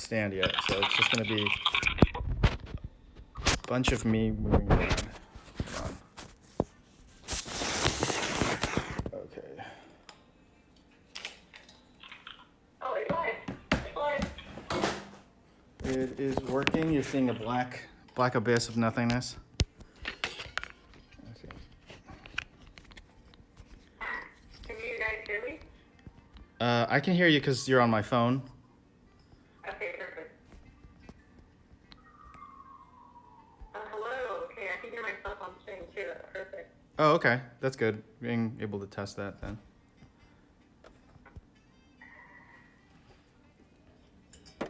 stand yet, so it's just gonna be a bunch of me moving around. Hold on. Okay. Oh, it's fine. It is working. You're seeing a black abyss of nothingness. Okay. Can you guys hear me? I can hear you because you're on my phone. Okay, perfect. Hello. Okay, I can hear myself on stream too. That's perfect. Oh, okay. That's good. Being able to test that then. All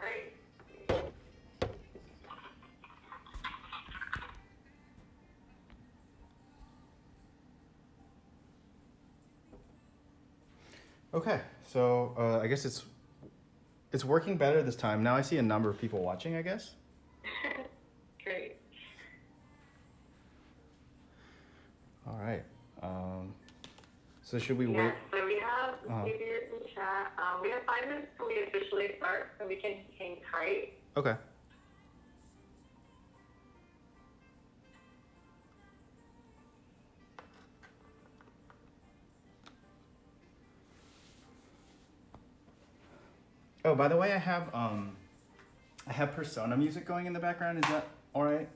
right. Okay, so I guess it's working better this time. Now I see a number of people watching, I guess. Great. All right. So should we wait? Yeah, so we have maybe in chat. We have 5 minutes till we officially start, so we can hang tight. Okay. Oh, by the way, I have Persona music going in the background. Is that all right?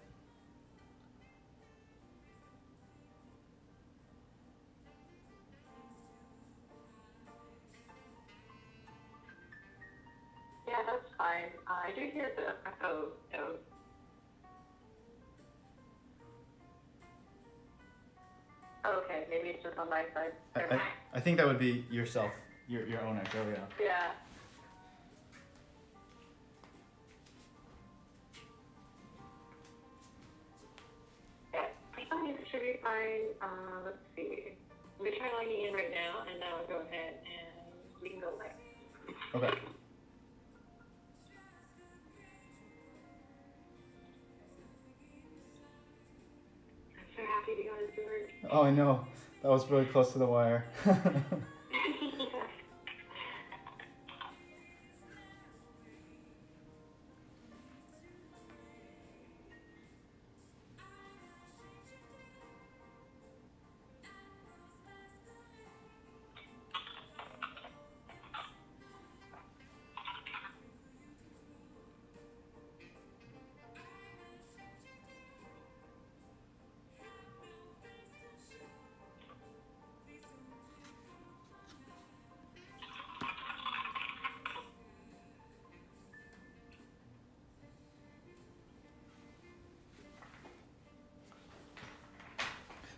Yeah, that's fine. I do hear the echo, though. Okay, maybe it's just on my side. I think that would be yourself, your own echo, yeah. Yeah. I think it should be fine. Let's see. We try lining in right now, and now go ahead and we can go live. Okay. I'm so happy to go to work. Oh, I know. That was really close to the wire.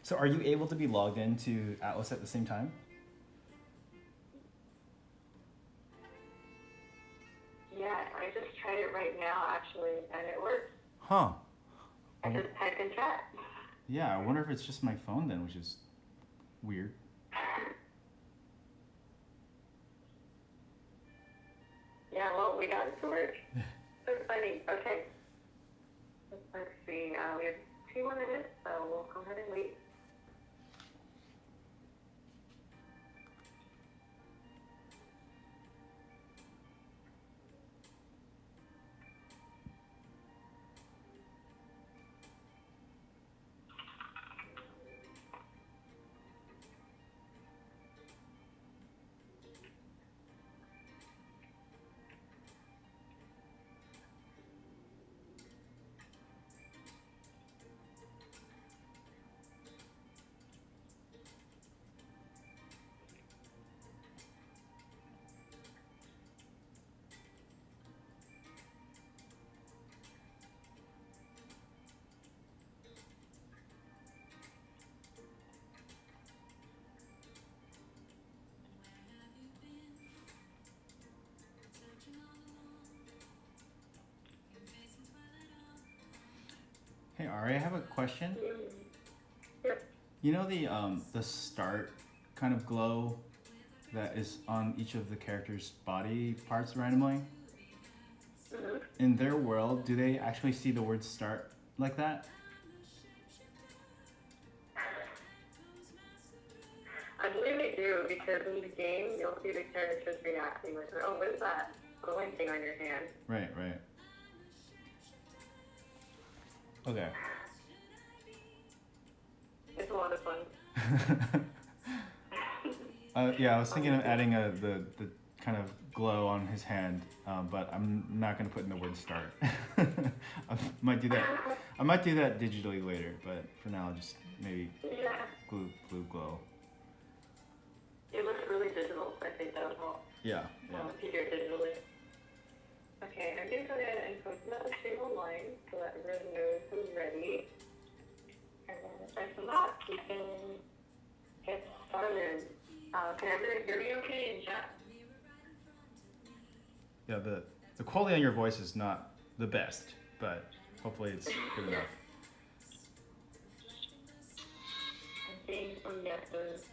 So are you able to be logged into Atlas at the same time? Yeah, I just tried it right now, actually, and it works. Huh. I just typed in chat. Yeah, I wonder if it's just my phone then, which is weird. Yeah, well, we got it to work. So funny. Okay. Let's see. We have 2 more minutes, so we'll go ahead and wait. Hey Ari, I have a question. Yep. You know the start kind of glow that is on each of the characters' body parts randomly? Mm-hmm. In their world, do they actually see the word start like that? I believe they do. too, because in the game, you'll see the characters reacting like, oh, what is that glowing thing on your hand? Right. Okay. It's a lot of fun. Yeah, I was thinking of adding the kind of glow on his hand, but I'm not gonna put in the word start. I might do that. I might do that digitally later, but for now, I'll just maybe glue glow. It looks really digital, so I think that would help. Yeah. If you do it digitally. Okay, I'm gonna go ahead and post another stream online so that everyone knows who's ready. And then aside from that, we can get started. Can everyone hear me okay in chat? Yeah, the quality on your voice is not the best, but hopefully it's good enough. I'm seeing some yeses.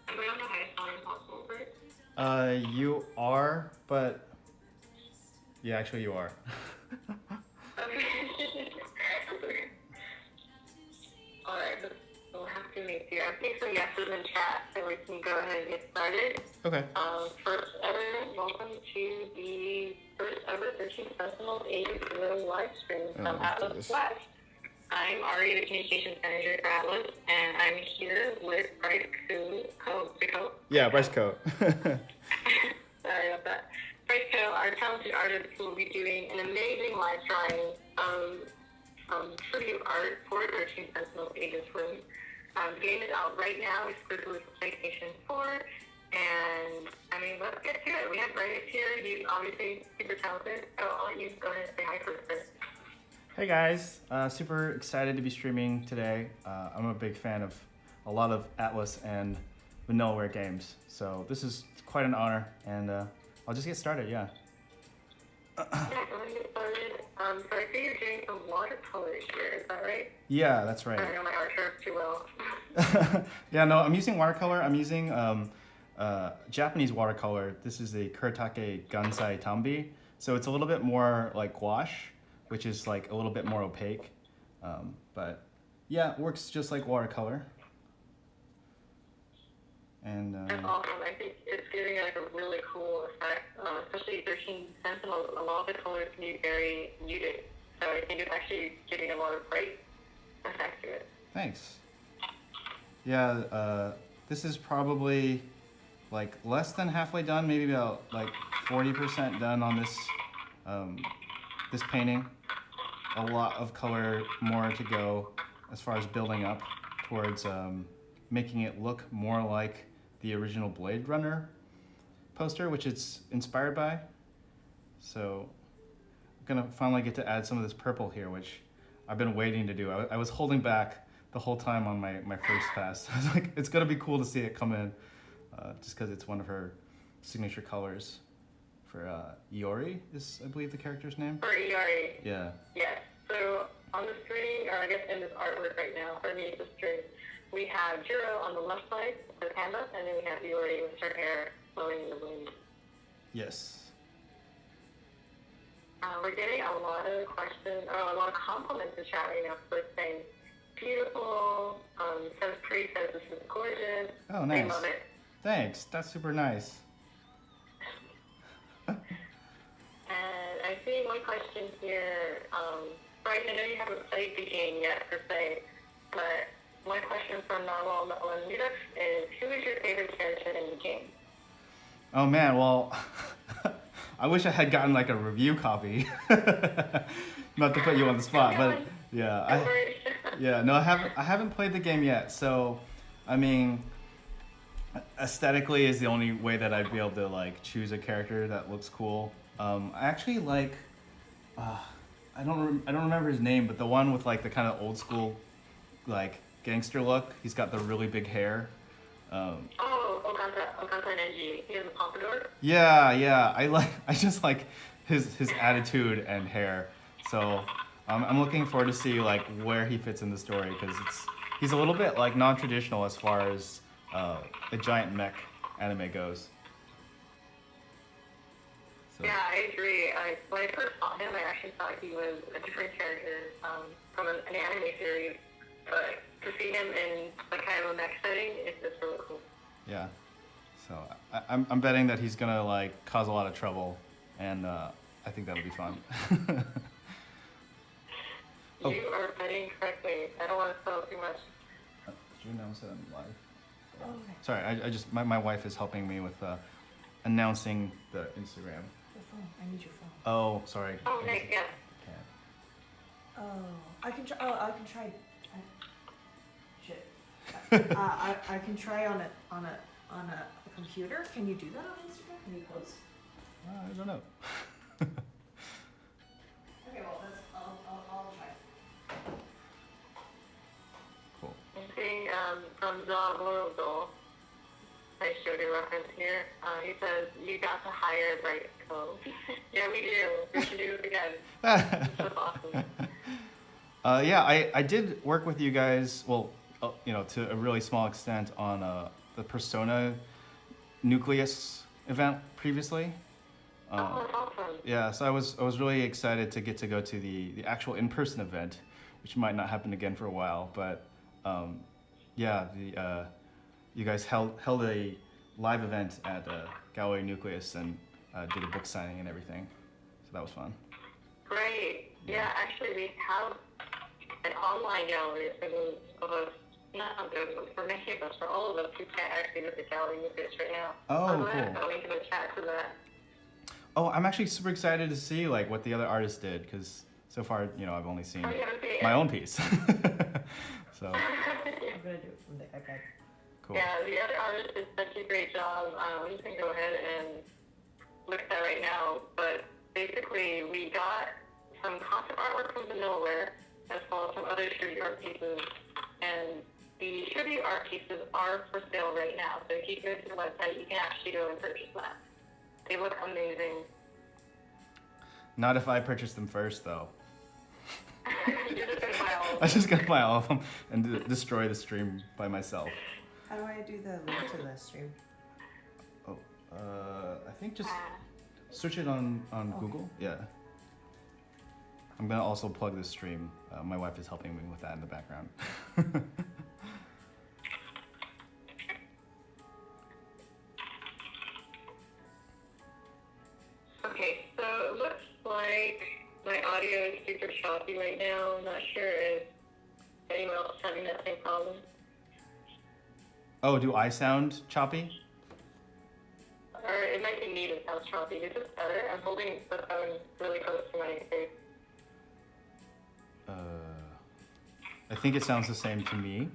Am I on the highest volume possible, right? You are, but yeah, actually you are. Okay. Alright, we'll have to make do. I'm seeing some yeses in chat, so we can go ahead and get started. Okay. First ever, welcome to the first ever 13 Sentinels Aegis live stream from Atlas Flash. I'm Ari, the communications manager for Atlas, and I'm here with Bryce Co. Yeah, Bryce Co. Sorry about that. Bryce Co, our talented artist, who will be doing an amazing live drawing of tribute art for 13 Sentinels Aegis room. The game is out right now, exclusively for PlayStation 4, and I mean, let's get to it. We have Bryce here. He's obviously super talented, so I'll let you go ahead and say hi first, Bryce. Hey guys, super excited to be streaming today. I'm a big fan of a lot of Atlas and Vanillaware games, so this is quite an honor, and I'll just get started, yeah. Yeah, go ahead and get started. So I see you're doing some watercolors here, is that right? Yeah, that's right. I don't know my art terms too well. Yeah, no, I'm using watercolor. I'm using Japanese watercolor. This is a Kuretake Gansai Tambi, so it's a little bit more like gouache, which is like a little bit more opaque, but yeah, it works just like watercolor. And that's awesome. I think it's giving like a really cool effect, especially 13 Sentinels. A lot of the colors can be very muted, so I think it's actually giving a lot of bright effect to it. Thanks. Yeah, this is probably like less than halfway done, maybe about like 40% done on this this painting. A lot of color more to go as far as building up towards making it look more like the original Blade Runner poster, which it's inspired by. So I'm gonna finally get to add some of this purple here, which I've been waiting to do. I was holding back the whole time on my first pass. I was like, it's gonna be cool to see it come in, just because it's one of her signature colors. For Iori is, I believe, the character's name. For Iori. Yeah. Yes. So on the screen, or I guess in this artwork right now, for me, the screen, we have Jiro on the left side of the canvas, and then we have Iori with her hair flowing in the wind. Yes. We're getting a lot of questions, a lot of compliments in chat right now. First saying, beautiful. Says Pre says this is gorgeous. Oh, nice. I love it. Thanks. That's super nice. And I see one question here. Bryce, I know you haven't played the game yet per se, but one question from Narwhal Linux is, who is your favorite character in the game? Oh man, well, I wish I had gotten like a review copy. Not to put you on the spot, but yeah, I haven't played the game yet. So, I mean, aesthetically is the only way that I'd be able to like choose a character that looks cool. I actually like, I don't remember his name, but the one with like the kind of old school, like gangster look. He's got the really big hair. Okanta Nenji. He has a pompadour. Yeah. I just like his attitude and hair. So I'm looking forward to see like where he fits in the story because he's a little bit like non-traditional as far as a giant mech anime goes. So. Yeah, I agree. When I first saw him, I actually thought he was a different character from an anime series. But to see him in like kind of a mech setting is just really cool. Yeah. So I'm betting that he's gonna like cause a lot of trouble, and I think that'll be fun. You are betting correctly. I don't want to spoil too much. Did you announce it on live? Oh, okay. Sorry, I just my wife is helping me with announcing the Instagram. Your phone. I need your phone. Oh, sorry. Oh, nice, yeah. Can't. Oh, I can try. Oh, I can try. Shit. I can try on a computer. Can you do that on Instagram? Can you post? I don't know. Okay, well, I'll try. Cool. I'm seeing from Zoglodo, I showed you a reference here. He says, you got to hire Bryce Co. Yeah, we do. We should do it again. That's awesome. Yeah, I did work with you guys, well, to a really small extent on the Persona Nucleus event previously. Oh, that's awesome. Yeah, so I was really excited to get to go to the actual in-person event, which might not happen again for a while, but yeah, you guys held a live event at Gallery Nucleus and did a book signing and everything, so that was fun. Great. Yeah, actually, we have an online gallery for those of us, not those of us, for many of us, for all of us who can't actually visit Gallery Nucleus right now. Oh, I'm glad cool. I link in the chat for that. Oh, I'm actually super excited to see like what the other artists did because so far, I've only seen Oh, you haven't seen it my yet? own piece. So I'm gonna do it from the iPad. cool. Yeah, the other artist did such a great job. You can go ahead and look at that right now. But basically, we got some concept artwork from the Nowhere, as well as some other tribute art pieces. And the tribute art pieces are for sale right now. So if you go to the website, you can actually go and purchase that. They look amazing. Not if I purchase them first, though. You're just gonna buy all of I'm them. just gonna buy all of them and destroy the stream by myself. How do I do the link to the stream? Oh, I think just search it on Google. Yeah. I'm gonna also plug this stream. My wife is helping me with that in the background. Okay, so it looks like my audio is super choppy right now. I'm not sure if anyone else is having that same problem. Oh, do I sound choppy? Or it might be me that sounds choppy. Is this better? I'm holding the phone really close to my face. I think it sounds the same to me.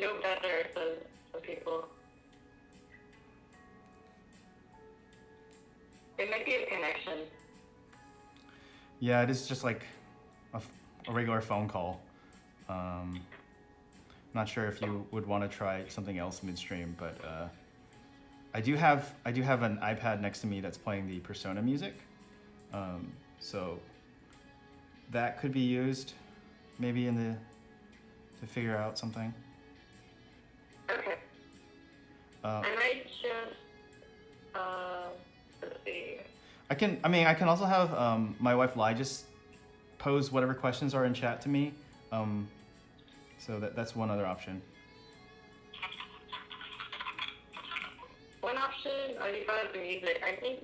No better, says some people. It might be a connection. Yeah, it is just like a regular phone call. Not sure if you would want to try something else midstream, but I do have an iPad next to me that's playing the Persona music, so that could be used maybe to figure out something. Okay. I might just, let's see. I can also have my wife Lai just pose whatever questions are in chat to me. So that's one other option. One option, you got the music. I think,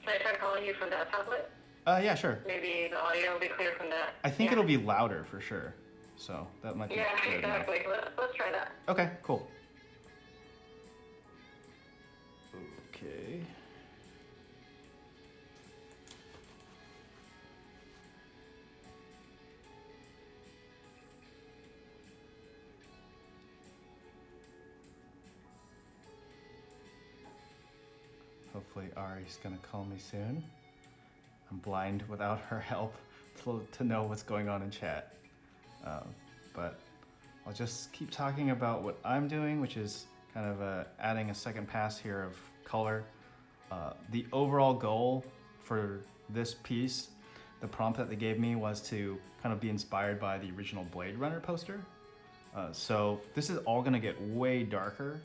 can I try calling you from that tablet? Yeah, sure. Maybe the audio will be clear from that. I think Yeah. it'll be louder for sure. So that might be Yeah, good enough. exactly. Let's try that. Okay, cool. Okay. Hopefully Ari's gonna call me soon. I'm blind without her help to know what's going on in chat. But I'll just keep talking about what I'm doing, which is kind of adding a second pass here of color. The overall goal for this piece, the prompt that they gave me was to kind of be inspired by the original Blade Runner poster. So this is all gonna get way darker.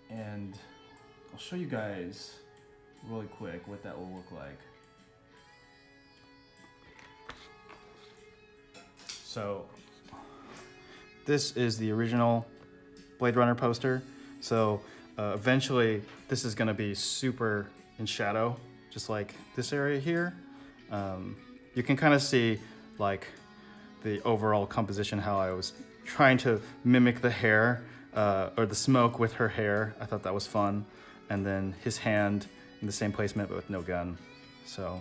And I'll show you guys really quick what that will look like. So this is the original Blade Runner poster. So eventually this is gonna be super in shadow, just like this area here. You can kind of see like the overall composition, how I was trying to mimic the hair or the smoke with her hair. I thought that was fun. And then his hand in the same placement but with no gun. So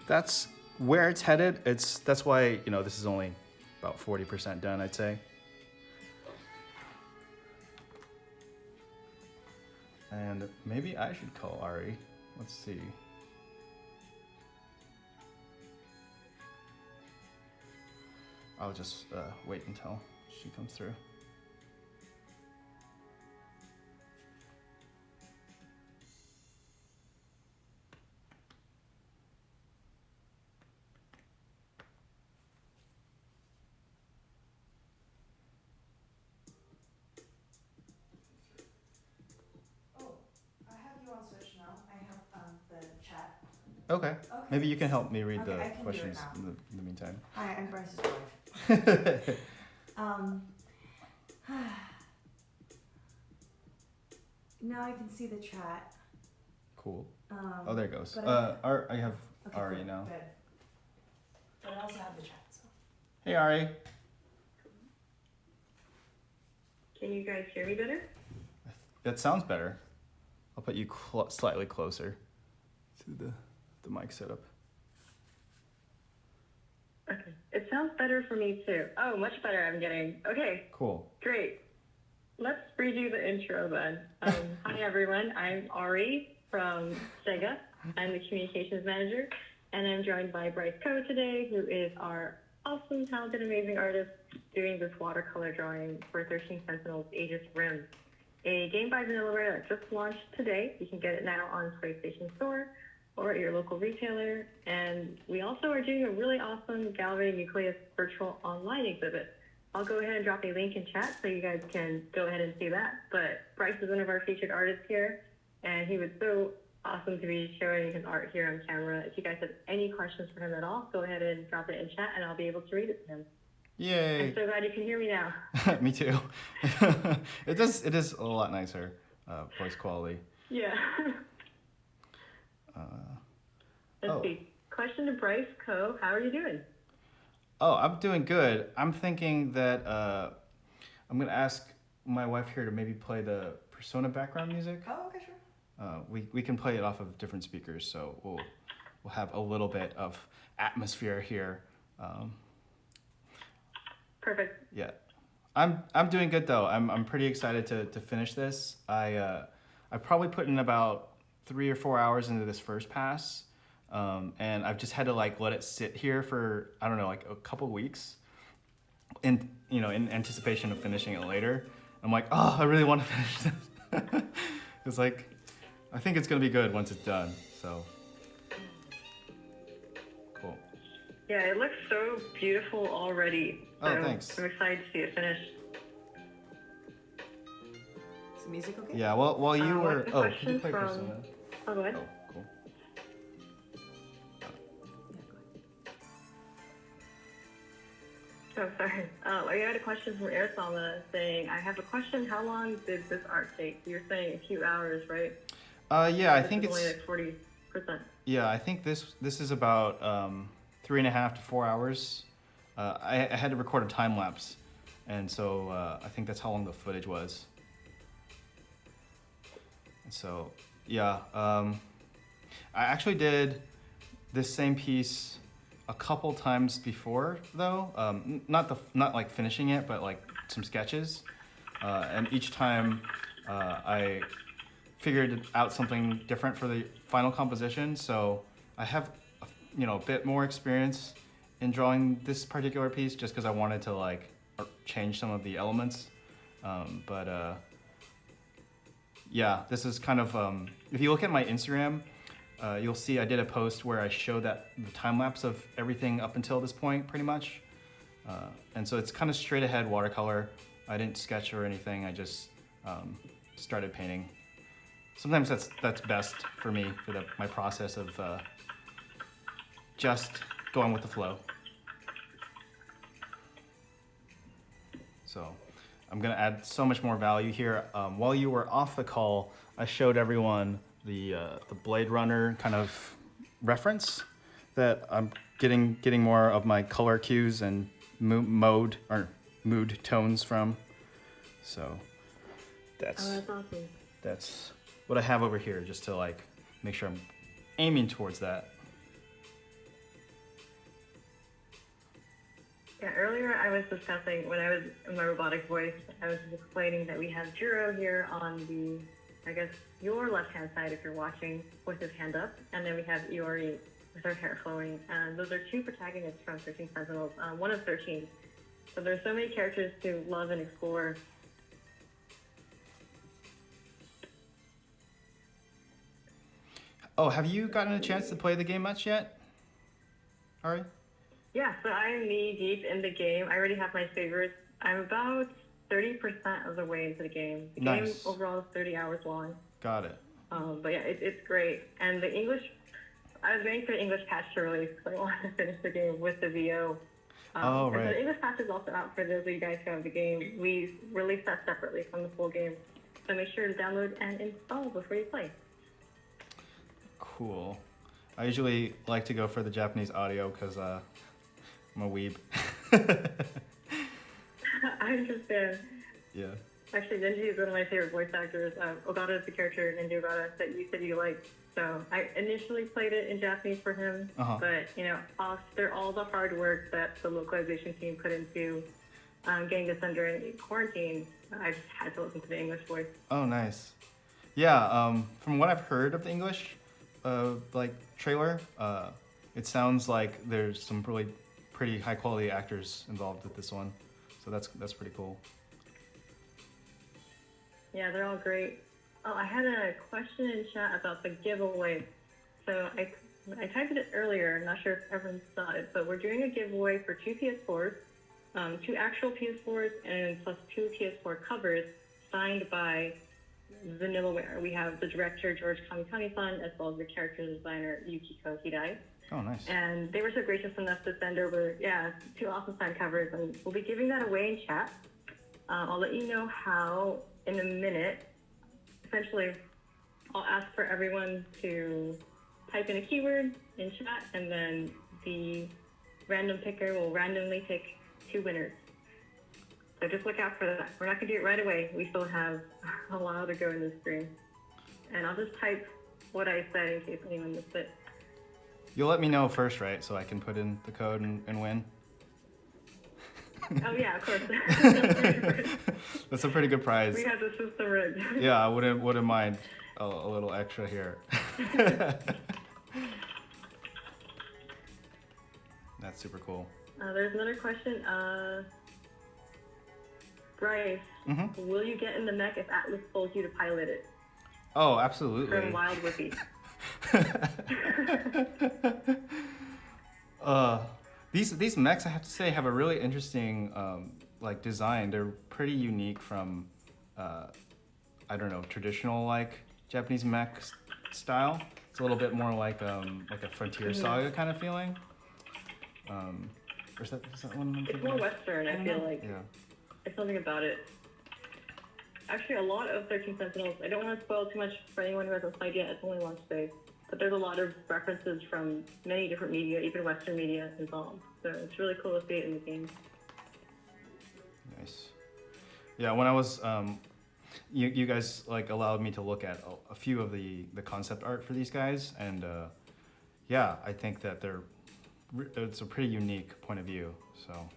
that's where it's headed. That's why, you know, this is only about 40% done, I'd say. And maybe I should call Ari. Let's see. I'll just wait until she comes through. Okay. Maybe you can help me read the questions in the meantime. Hi, I'm Bryce's wife. Now I can see the chat. Cool. Oh, there it goes. but I have Ari good, now. Good. But I also have the chat. So. Hey, Ari. Can you guys hear me better? That sounds better. I'll put you slightly closer to the mic setup. Okay. It sounds better for me too. Oh, much better I'm getting. Okay. Cool. Great. Let's redo the intro then. Hi everyone, I'm Ari from Sega. I'm the communications manager, and I'm joined by Bryce Coe today, who is our awesome, talented, amazing artist doing this watercolor drawing for 13 Sentinels Aegis Rim, a game by Vanillaware that just launched today. You can get it now on PlayStation Store or at your local retailer. And we also are doing a really awesome Galvany Nucleus virtual online exhibit. I'll go ahead and drop a link in chat so you guys can go ahead and see that. But Bryce is one of our featured artists here, and he was so awesome to be showing his art here on camera. If you guys have any questions for him at all, go ahead and drop it in chat and I'll be able to read it to him. Yay. I'm so glad you can hear me now. Me too. It is a lot nicer voice quality. Yeah. Let's see. Question to Bryce Coe. How are you doing? Oh, I'm doing good. I'm thinking that I'm going to ask my wife here to maybe play the Persona background music. Oh, okay, sure. We can play it off of different speakers, so we'll have a little bit of atmosphere here. Perfect. Yeah, I'm doing good though. I'm pretty excited to finish this. I probably put in about 3 or 4 hours into this first pass, and I've just had to like let it sit here for I don't know, like a couple weeks, in anticipation of finishing it later. I'm like, oh, I really want to finish this. It's like, I think it's gonna be good once it's done. So cool. Yeah, it looks so beautiful already. So Oh, thanks. I'm excited to see it finished. Is the music okay? Yeah. Well, while you were, what's the could you question play from- Persona? Oh, go ahead. Oh, cool. Oh, sorry. I had a question from Airsalma saying, I have a question. How long did this art take? You're saying a few hours, right? Yeah, I This think is it's. only like 40%. Yeah, I think this is about 3.5 to 4 hours. I had to record a time lapse, and so I think that's how long the footage was. And so yeah, I actually did this same piece a couple times before though. Not like finishing it, but like some sketches, and each time I figured out something different for the final composition. So I have a bit more experience in drawing this particular piece just because I wanted to like change some of the elements. But yeah, this is kind of if you look at my Instagram, you'll see I did a post where I showed that the time lapse of everything up until this point, pretty much. And so it's kind of straight ahead watercolor. I didn't sketch or anything. I just started painting. Sometimes that's best for me for my process of just going with the flow. So I'm gonna add so much more value here. While you were off the call, I showed everyone the Blade Runner kind of reference that I'm getting more of my color cues and mood tones from. So that's awesome. That's what I have over here, just to like make sure I'm aiming towards that. Yeah, earlier I was discussing, when I was in my robotic voice, I was explaining that we have Jiro here on the, I guess, your left-hand side if you're watching, with his hand up, and then we have Iori with her hair flowing, and those are two protagonists from 13 Sentinels, one of 13. So there's so many characters to love and explore. Oh, have you gotten a chance to play the game much yet? Ari? Yeah, so I'm knee-deep in the game. I already have my favorites. I'm about 30% of the way into the game. The game overall is 30 hours long. Got it. But yeah, it's great. And the English, I was waiting for the English patch to release because I wanted to finish the game with the VO. Oh, right. And the English patch is also out for those of you guys who have the game. We released that separately from the full game. So make sure to download and install before you play. Cool. I usually like to go for the Japanese audio because I'm a weeb. I understand. Yeah. Actually, Denji is one of my favorite voice actors. Ogata is the character, Ninja Ogata, that you said you liked. So I initially played it in Japanese for him, but you know, after all the hard work that the localization team put into getting this done during quarantine, I just had to listen to the English voice. Oh, nice. Yeah. From what I've heard of the English, like trailer, it sounds like there's some really pretty high quality actors involved with this one. So that's pretty cool. Yeah, they're all great. Oh, I had a question in chat about the giveaway. So I typed it earlier. I'm not sure if everyone saw it, but we're doing a giveaway for 2 PS4s, 2 actual PS4s, and plus 2 PS4 covers signed by Vanillaware. We have the director, George Kamikami-san, as well as the character designer, Yukiko Hidai. Oh, nice. And they were so gracious enough to send over, 2 awesome signed covers, and we'll be giving that away in chat. I'll let you know how in a minute. Essentially, I'll ask for everyone to type in a keyword in chat, and then the random picker will randomly pick 2 winners. So just look out for that. We're not going to do it right away. We still have a while to go in this stream. And I'll just type what I said in case anyone missed it. You'll let me know first, right? So I can put in the code and win? Oh yeah, of course. That's a pretty good prize. We have the system rigged. Yeah, I wouldn't mind a little extra here. That's super cool. There's another question. Bryce, will you get in the mech if Atlas told you to pilot it? Oh, absolutely. From Wild Whippy. These mechs, I have to say, have a really interesting like design. They're pretty unique from I don't know, traditional like Japanese mech style. It's a little bit more like a Frontier Saga kind of feeling. Or is that one? It's more Western, I feel like. Yeah. There's something about it. Actually, a lot of 13 Sentinels, I don't want to spoil too much for anyone who hasn't played yet, it's only launch day, but there's a lot of references from many different media, even Western media involved. So it's really cool to see it in the game. Nice. Yeah, when I was, you guys like allowed me to look at a few of the concept art for these guys, and yeah, I think that it's a pretty unique point of view. So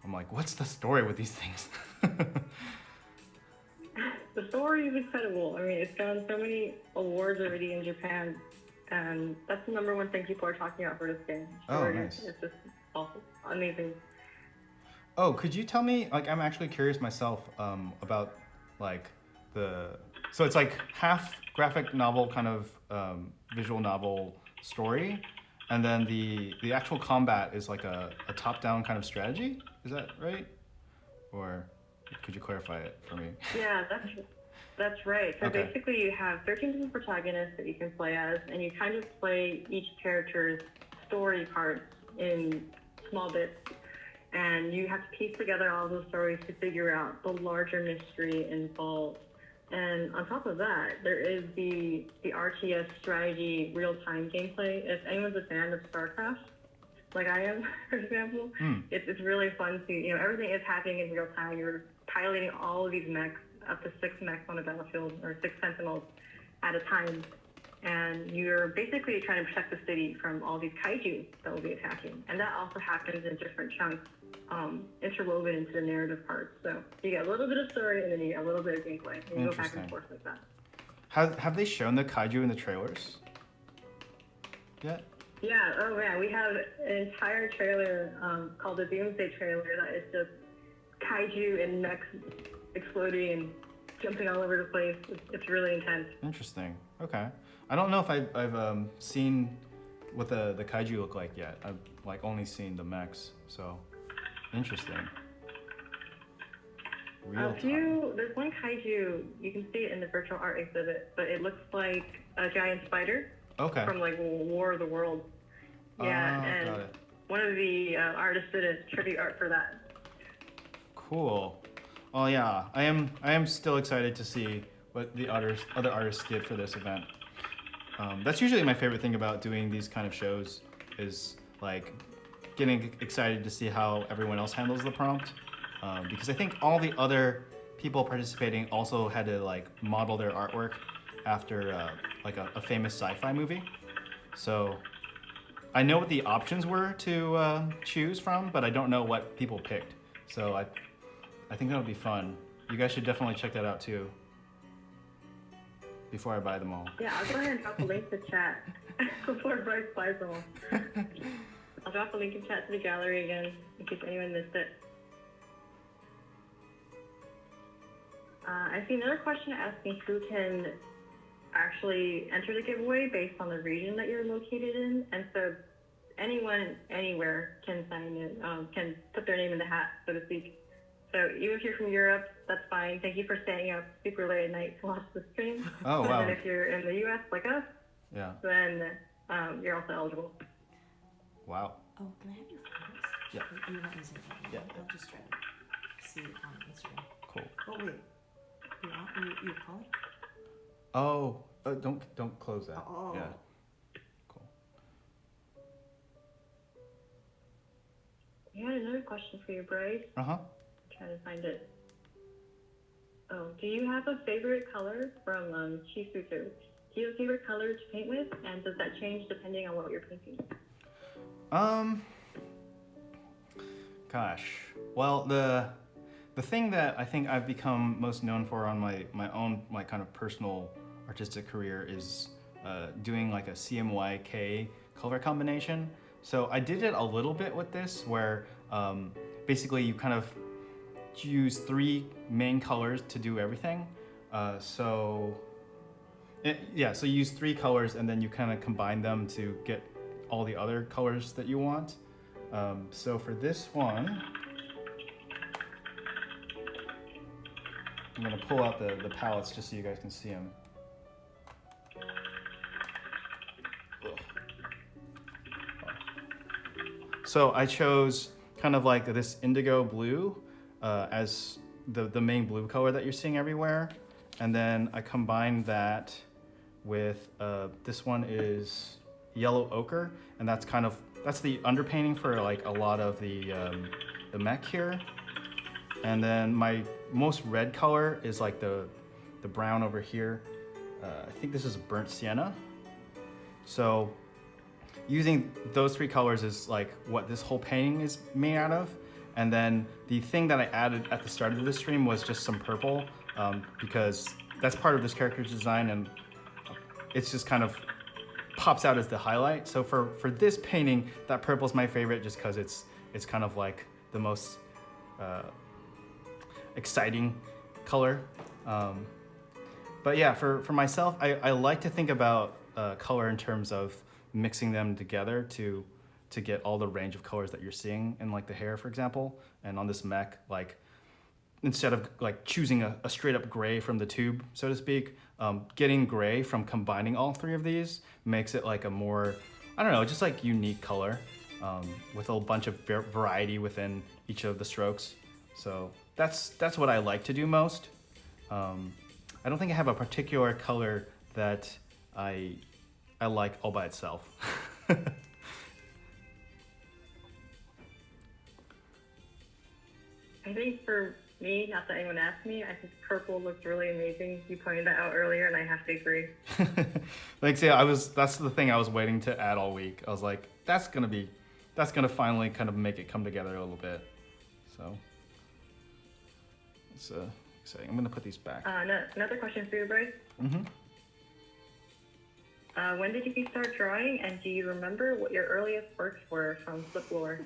I'm like, what's the story with these things? The story is incredible. I mean, it's gotten so many awards already in Japan, and that's the number one thing people are talking about for this game. Oh, nice. It's just awesome, amazing. Oh, could you tell me, like, I'm actually curious myself about, like, So it's like half graphic novel kind of visual novel story, and then the actual combat is like a top-down kind of strategy. Is that right? Or could you clarify it for me? Yeah, that's right. So Okay. basically, you have 13 different protagonists that you can play as, and you kind of play each character's story parts in small bits, and you have to piece together all those stories to figure out the larger mystery involved. And on top of that, there is the RTS strategy real-time gameplay. If anyone's a fan of StarCraft, like I am, for example, it's really fun to, everything is happening in real time. You're piloting all of these mechs, up to 6 mechs on a battlefield, or 6 Sentinels at a time. And you're basically trying to protect the city from all these kaiju that will be attacking. And that also happens in different chunks, interwoven into the narrative parts. So you get a little bit of story, and then you get a little bit of gameplay. And you go back and forth like that. Have they shown the kaiju in the trailers yet? Yeah, oh yeah, we have an entire trailer called the Doomsday trailer that is just kaiju and mechs exploding and jumping all over the place. It's really intense. Interesting. Okay. I don't know if I've seen what the kaiju look like yet. I've like only seen the mechs, so interesting. Real time. There's one kaiju, you can see it in the virtual art exhibit, but it looks like a giant spider. Okay. From like War of the Worlds. Yeah, and got it. one of the artists did a tribute art for that. Cool. Oh yeah, I am still excited to see what the other artists did for this event. That's usually my favorite thing about doing these kind of shows, is like getting excited to see how everyone else handles the prompt, because I think all the other people participating also had to like model their artwork after like a famous sci-fi movie. So I know what the options were to choose from, but I don't know what people picked. So I think that'll be fun. You guys should definitely check that out too, before I buy them all. Yeah, I'll go ahead and drop a link to chat before Bryce buys them all. I'll drop a link in chat to the gallery again, in case anyone missed it. I see another question asking who can actually enter the giveaway based on the region that you're located in, and so anyone anywhere can sign in, can put their name in the hat, so to speak. So even if you're from Europe, that's fine. Thank you for staying up super late at night to watch the stream. Oh wow. And then if you're in the U.S. like us, Yeah. then you're also eligible. Wow. Oh, can I have your photos? Yeah. You're not using them. Yeah. I'll just try to see it on Instagram. Cool. Oh wait, you're calling? Oh, don't close that. Oh. Yeah. Cool. We had another question for you, Bryce. Uh-huh. Trying to find it. Oh, do you have a favorite color from Chisuzu? Do you have a favorite color to paint with, and does that change depending on what you're painting? Gosh. Well, the thing that I think I've become most known for on my kind of personal artistic career is doing like a CMYK color combination. So I did it a little bit with this, where basically you kind of use 3 main colors to do everything. So you use 3 colors, and then you kind of combine them to get all the other colors that you want. So for this one, I'm gonna pull out the palettes just so you guys can see them. So I chose kind of like this indigo blue as the main blue color that you're seeing everywhere. And then I combined that with, this one is yellow ochre, and that's the underpainting for like a lot of the mech here. And then my most red color is like the brown over here. I think this is burnt sienna. So using those 3 colors is like what this whole painting is made out of. And then the thing that I added at the start of the stream was just some purple, because that's part of this character's design, and it's just kind of pops out as the highlight. So for this painting, that purple is my favorite, just because it's kind of like the most exciting color. But yeah, for myself, I like to think about color in terms of mixing them together to get all the range of colors that you're seeing in like the hair, for example. And on this mech, like instead of like choosing a straight up gray from the tube, so to speak, getting gray from combining all three of these makes it like a more, I don't know, just like unique color with a bunch of variety within each of the strokes. So that's what I like to do most. I don't think I have a particular color that I like all by itself. I think for me, not that anyone asked me, I think purple looks really amazing. You pointed that out earlier, and I have to agree. Like, see, that's the thing I was waiting to add all week. I was like, that's gonna finally kind of make it come together a little bit. So it's exciting. I'm gonna put these back. Another question for you, Bryce. Mm-hmm. When did you start drawing, and do you remember what your earliest works were from flip lore?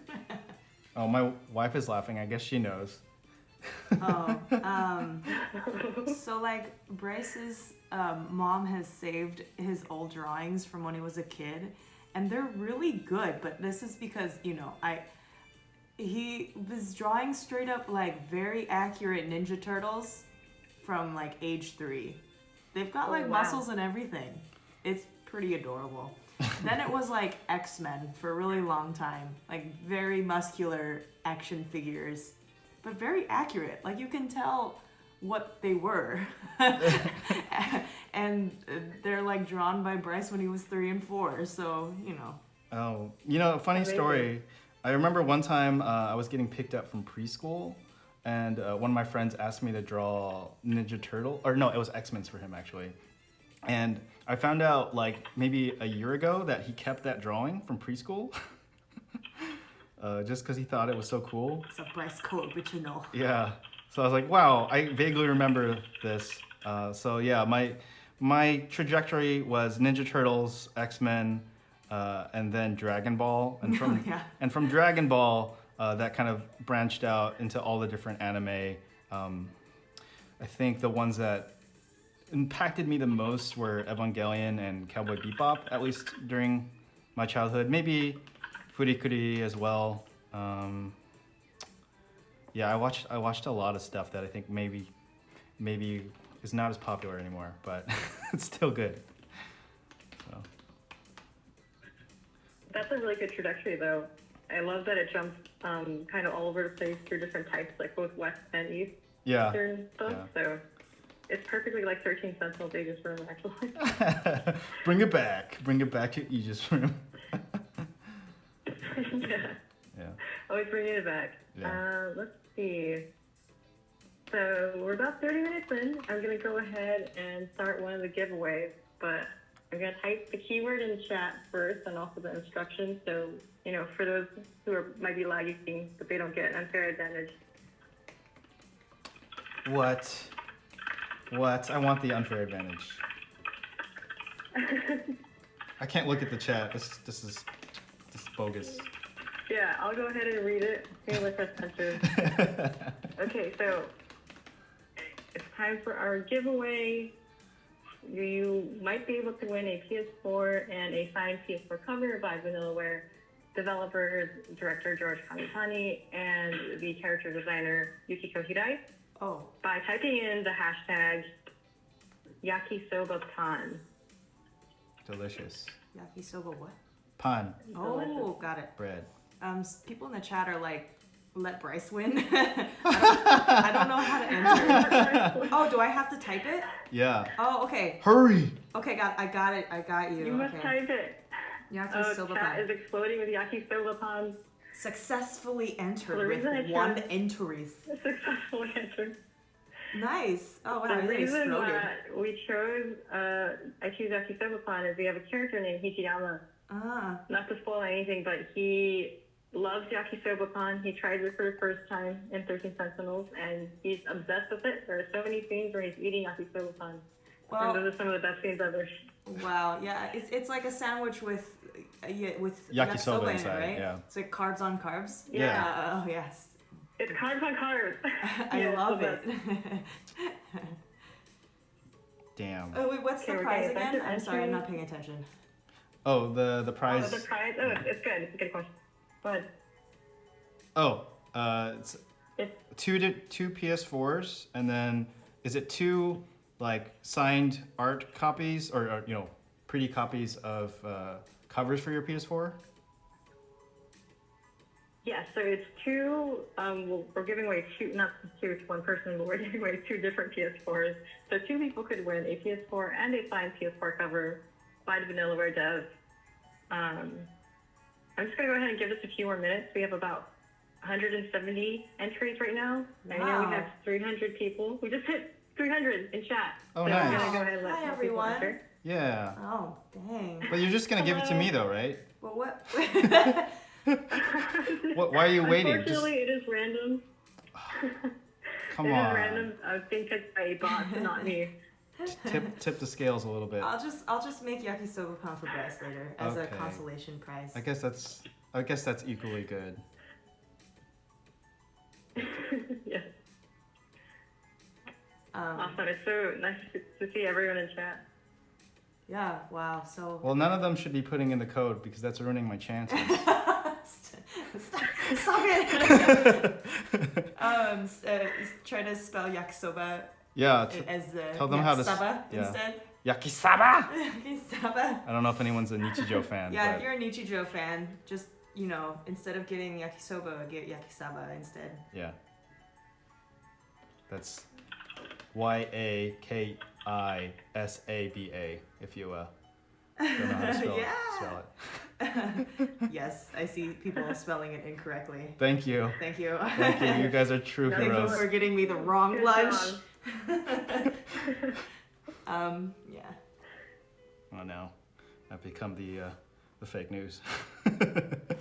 Oh, my wife is laughing. I guess she knows. So like Bryce's mom has saved his old drawings from when he was a kid, and they're really good, but this is because, you know, he was drawing straight up like very accurate Ninja Turtles from like age 3. They've got like muscles and everything. It's pretty adorable. Then it was like X-Men for a really long time, like very muscular action figures, but very accurate. Like you can tell what they were. And they're like drawn by Bryce when he was 3 and 4, so you know. Oh, you know, funny story. I remember one time I was getting picked up from preschool, and one of my friends asked me to draw Ninja Turtle, or no, it was X-Men's for him actually. And I found out like maybe a year ago that he kept that drawing from preschool, just because he thought it was so cool. It's a Bryce co-original. Yeah. So I was like, wow, I vaguely remember this. So yeah, my trajectory was Ninja Turtles, X-Men, and then Dragon Ball. And from Dragon Ball, that kind of branched out into all the different anime. I think the ones that impacted me the most were Evangelion and Cowboy Bebop, at least during my childhood. Maybe Furikuri as well. Yeah, I watched a lot of stuff that I think maybe is not as popular anymore, but it's still good. So. That's a really good trajectory, though. I love that it jumps kind of all over the place through different types, like both West and East. Yeah. Stuff. Yeah. So it's perfectly like 13 Sentinels Aegis room, actually. Bring it back to Aegis room. Yeah. Always bringing it back. Yeah. Let's see. So we're about 30 minutes in. I'm going to go ahead and start one of the giveaways, but I'm going to type the keyword in chat first and also the instructions. So, you know, for those who might be lagging, but they don't get an unfair advantage. What? I want the unfair advantage. I can't look at the chat. This is bogus. Yeah, I'll go ahead and read it. Okay, so it's time for our giveaway. You might be able to win a PS4 and a signed PS4 cover by Vanillaware developers, director George Kamitani, and the character designer Yukiko Hirai. Oh. By typing in the hashtag yakisoba pan. Delicious. Yakisoba what? Pan. Oh, got it. Bread. People in the chat are like, let Bryce win. I don't know how to enter. Oh, do I have to type it? Yeah. Oh, okay. Hurry. Okay, I got it. I got you. You must type it. Yakisoba chat is exploding with yakisoba pan. Successfully entered well, with 1 entries. Successfully entered. Nice. Oh, wow. The It reason exploded. we chose, I choose yakisoba pan is we have a character named Hichiyama. Not to spoil anything, but he loves yakisoba pan. He tried it for the first time in 13 Sentinels, and he's obsessed with it. There are so many scenes where he's eating yakisoba pan. Well, and those are some of the best scenes ever. Wow, yeah, it's like a sandwich with yakisoba in inside, it, right? yeah. It's like carbs on carbs. Yeah. Oh yes. It's carbs on carbs. I love it. Damn. Oh wait, what's the Okay, we're prize getting a bunch again? of I'm sorry, I'm entries. not paying attention. Oh, the Oh, prize. the prize. Oh, it's good. It's a good question. Go ahead. Oh, it's It's two PS4s, and then is it two like signed art copies or you know pretty copies of covers for your PS4? yeah. So it's two. We're giving away two, not two to one person, but we're giving away two different PS4s. So two people could win a PS4 and a signed PS4 cover by the Vanillaware dev. I'm just gonna go ahead and give this a few more minutes. We have about 170 entries right now. I know Wow. we have 300 people. We just hit 300 in chat. Oh, so nice. We're gonna go ahead and let Hi, more people everyone. enter. Yeah. Oh, dang. But you're just gonna give it to me though, right? Well, what? What? Why are you waiting? Just Unfortunately, it is random. come It is on. random. I was being picked by a bot, not me. Tip the scales a little bit. I'll just make yakisoba pan for Bryce later as a Okay. consolation prize. I guess that's equally good. Yes. Um, Awesome. It's so nice to see everyone in chat. yeah. Wow. So. Well, none of them should be putting in the code because that's ruining my chances. Stop it. Try to spell yakisoba Yeah. as tell them how to yakisoba yeah. instead. Yakisaba. Yakisoba. I don't know if anyone's a Nichijou fan. Yeah, but if you're a Nichijou fan, just instead of getting yakisoba, get yakisaba instead. yeah. That's YAKISABA. If you don't know how to spell, Yeah. spell it. Yes, I see people spelling it incorrectly. Thank you. Thank you. Thank you. You guys are true No, Thank you heroes. for getting me the wrong Good lunch. job. Yeah. Oh no, I've become the fake news.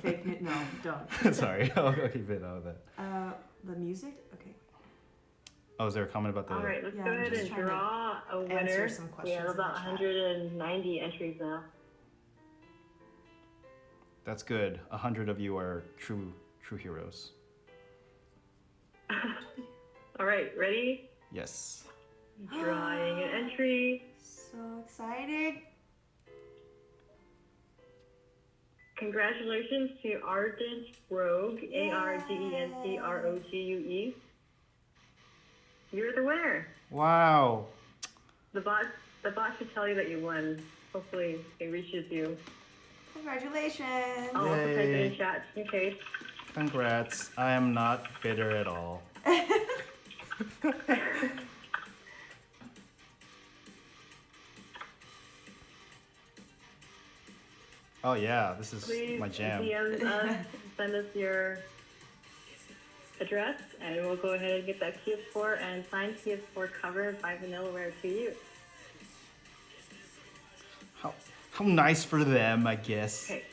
Fake news. No, don't. Sorry, I'll keep it out of that. The music? Okay. Oh, is there a comment about the? All right, let's Yeah, go I'm ahead just and trying to draw a winner. answer some We questions have in the about chat. 190 entries now. That's good. 100 of you are true heroes. All right, ready? Yes. Drawing an entry. So exciting. Congratulations to Ardent Rogue, ARDENTROGUE. You're the winner. Wow. The bot should tell you that you won. Hopefully it reaches you. Congratulations. I'll also type it Yay. in chat just in case. Congrats. I am not bitter at all. Oh yeah, this is Please my jam. DM us, send us your address, and we'll go ahead and get that PS4 and signed PS4 cover by Vanillaware to you. How nice for them, I guess. Okay.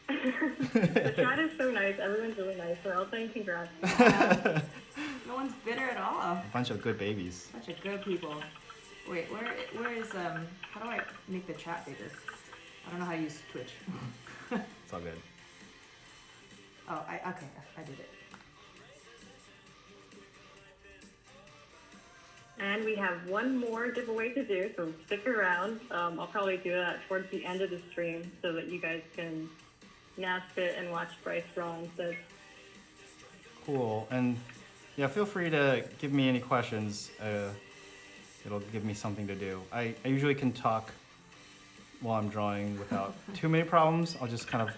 The chat is so nice. Everyone's really nice. So I'll say congrats. No one's bitter at all. A bunch of good babies. Bunch of good people. Wait, where is how do I make the chat bigger? I don't know how to use Twitch. It's all good. Oh, okay, I did it. And we have one more giveaway to do, so stick around. I'll probably do that towards the end of the stream so that you guys can nap it and watch Bryce draw instead. Cool. And yeah, feel free to give me any questions. It'll give me something to do. I usually can talk while I'm drawing without too many problems. I'll just kind of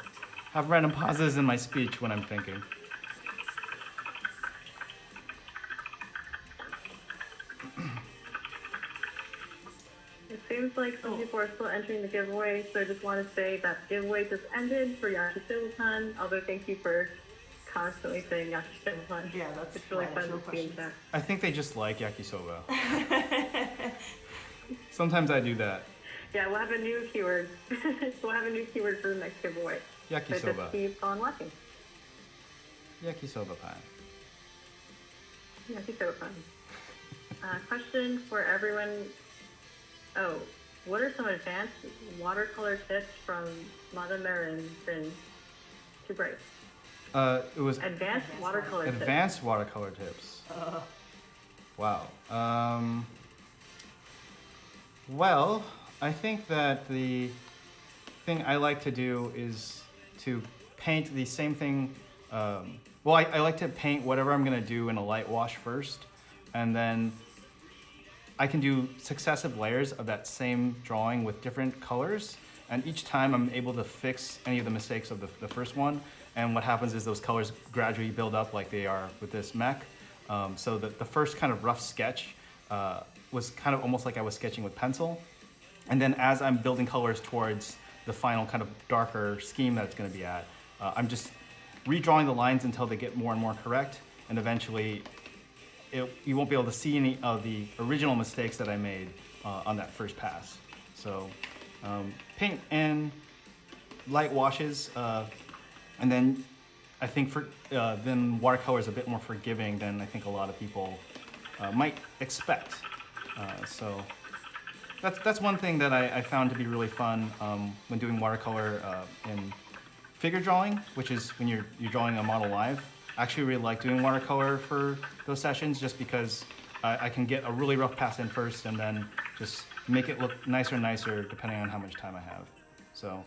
have random pauses in my speech when I'm thinking. It seems like some people are still entering the giveaway, so I just want to say that the giveaway just ended for Yakisoba-san, although thank you for constantly saying Yakisoba-san. Yeah, that's It's really why fun there's no to see in questions. chat. I think they just like yakisoba. Sometimes I do that. Yeah, we'll have a new keyword. We'll have a new keyword for the next giveaway. So just Yakisoba. keep on watching. Yakisoba pan. Yakisoba-san. Question for everyone. Oh, what are some advanced watercolor tips from Madame Marin to Bryce? It was Advanced watercolor tips. advanced watercolor tips. Wow. Well, I think that the thing I like to do is to paint the same thing. Well, I like to paint whatever I'm gonna do in a light wash first, and then I can do successive layers of that same drawing with different colors, and each time I'm able to fix any of the mistakes of the first one, and what happens is those colors gradually build up like they are with this mech. So the first kind of rough sketch was kind of almost like I was sketching with pencil, and then as I'm building colors towards the final kind of darker scheme that it's going to be at, I'm just redrawing the lines until they get more and more correct, and eventually you won't be able to see any of the original mistakes that I made on that first pass. So paint and light washes, and then I think then watercolor is a bit more forgiving than I think a lot of people might expect. So that's one thing that I found to be really fun when doing watercolor in figure drawing, which is when you're drawing a model live. I actually really like doing watercolor for those sessions just because I can get a really rough pass in first and then just make it look nicer and nicer depending on how much time I have. So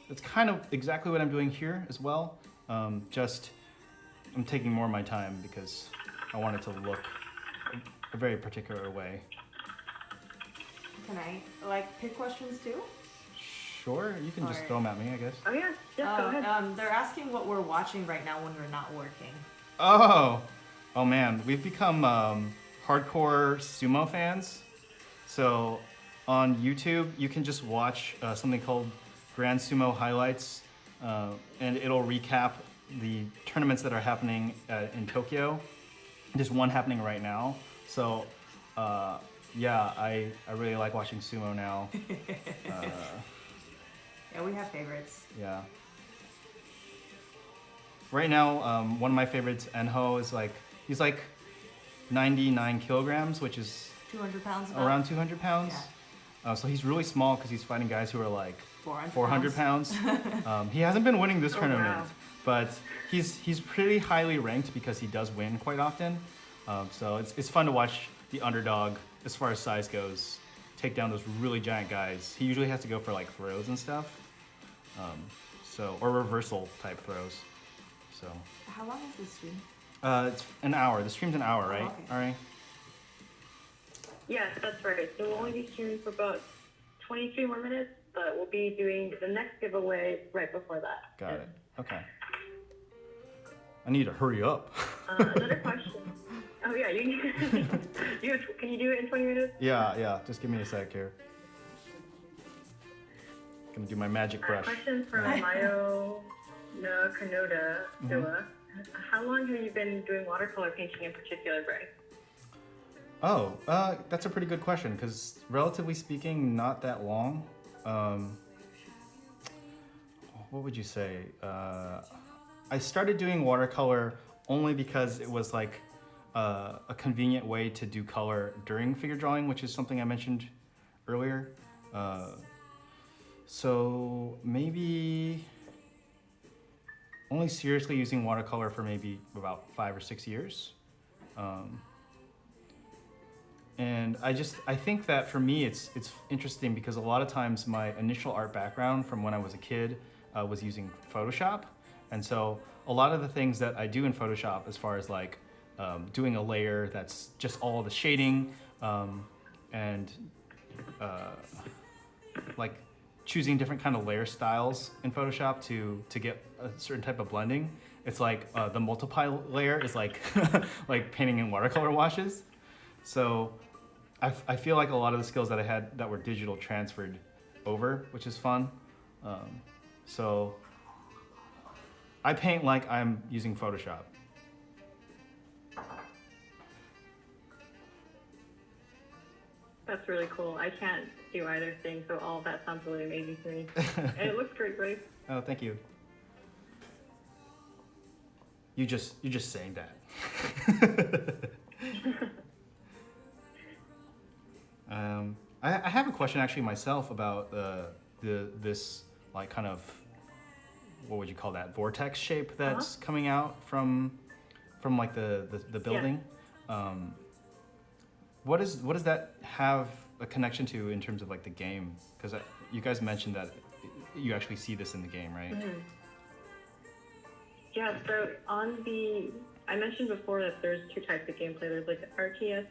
that's kind of exactly what I'm doing here as well. Just I'm taking more of my time because I want it to look a very particular way. Can I pick questions too? Sure, you can just throw them at me, I guess. Oh yeah, go ahead. They're asking what we're watching right now when we're not working. Oh man, we've become hardcore sumo fans. So on YouTube, you can just watch something called Grand Sumo Highlights, and it'll recap the tournaments that are happening in Tokyo. There's one happening right now. So yeah, I really like watching sumo now. Yeah, we have favorites. Yeah. Right now, one of my favorites, Enho, is he's 99 kilograms, which is 200 pounds. About? Around 200 pounds. Yeah. So he's really small because he's fighting guys who are 400 pounds. He hasn't been winning this tournament, wow. but he's pretty highly ranked because he does win quite often. So it's fun to watch the underdog, as far as size goes, take down those really giant guys. He usually has to go for throws and stuff. Or reversal type throws. So. How long is this stream? It's an hour. The stream's an hour, right? Okay. All right. Yes, that's right. So we'll only be streaming for about 23 more minutes, but we'll be doing the next giveaway right before that. Got it. Okay. I need to hurry up. Another question. Oh yeah, can you do it in 20 minutes? Yeah. Just give me a sec here. Gonna do my magic brush. Question from Mayo no Kanoda Dua. How long have you been doing watercolor painting in particular, Bryce? Oh, that's a pretty good question because relatively speaking, not that long. What would you say? I started doing watercolor only because it was a convenient way to do color during figure drawing, which is something I mentioned earlier. So maybe only seriously using watercolor for maybe about 5 or 6 years. And I think that for me it's interesting because a lot of times my initial art background from when I was a kid was using Photoshop. And so a lot of the things that I do in Photoshop as far as doing a layer that's just all the shading and choosing different kind of layer styles in Photoshop to get a certain type of blending. It's the multiply layer is like painting in watercolor washes. So I feel like a lot of the skills that I had that were digital transferred over, which is fun. So I paint like I'm using Photoshop. That's really cool. I can't do either thing, so all of that sounds really amazing to me. And it looks great, Bryce. Oh, thank you. You're just saying that. I have a question actually myself about this kind of, what would you call that, vortex shape that's coming out from the building. Yeah. What does that have a connection to in terms of like the game? Because you guys mentioned that you actually see this in the game, right? Mm-hmm. Yeah, so I mentioned before that there's two types of gameplay. There's like the RTS,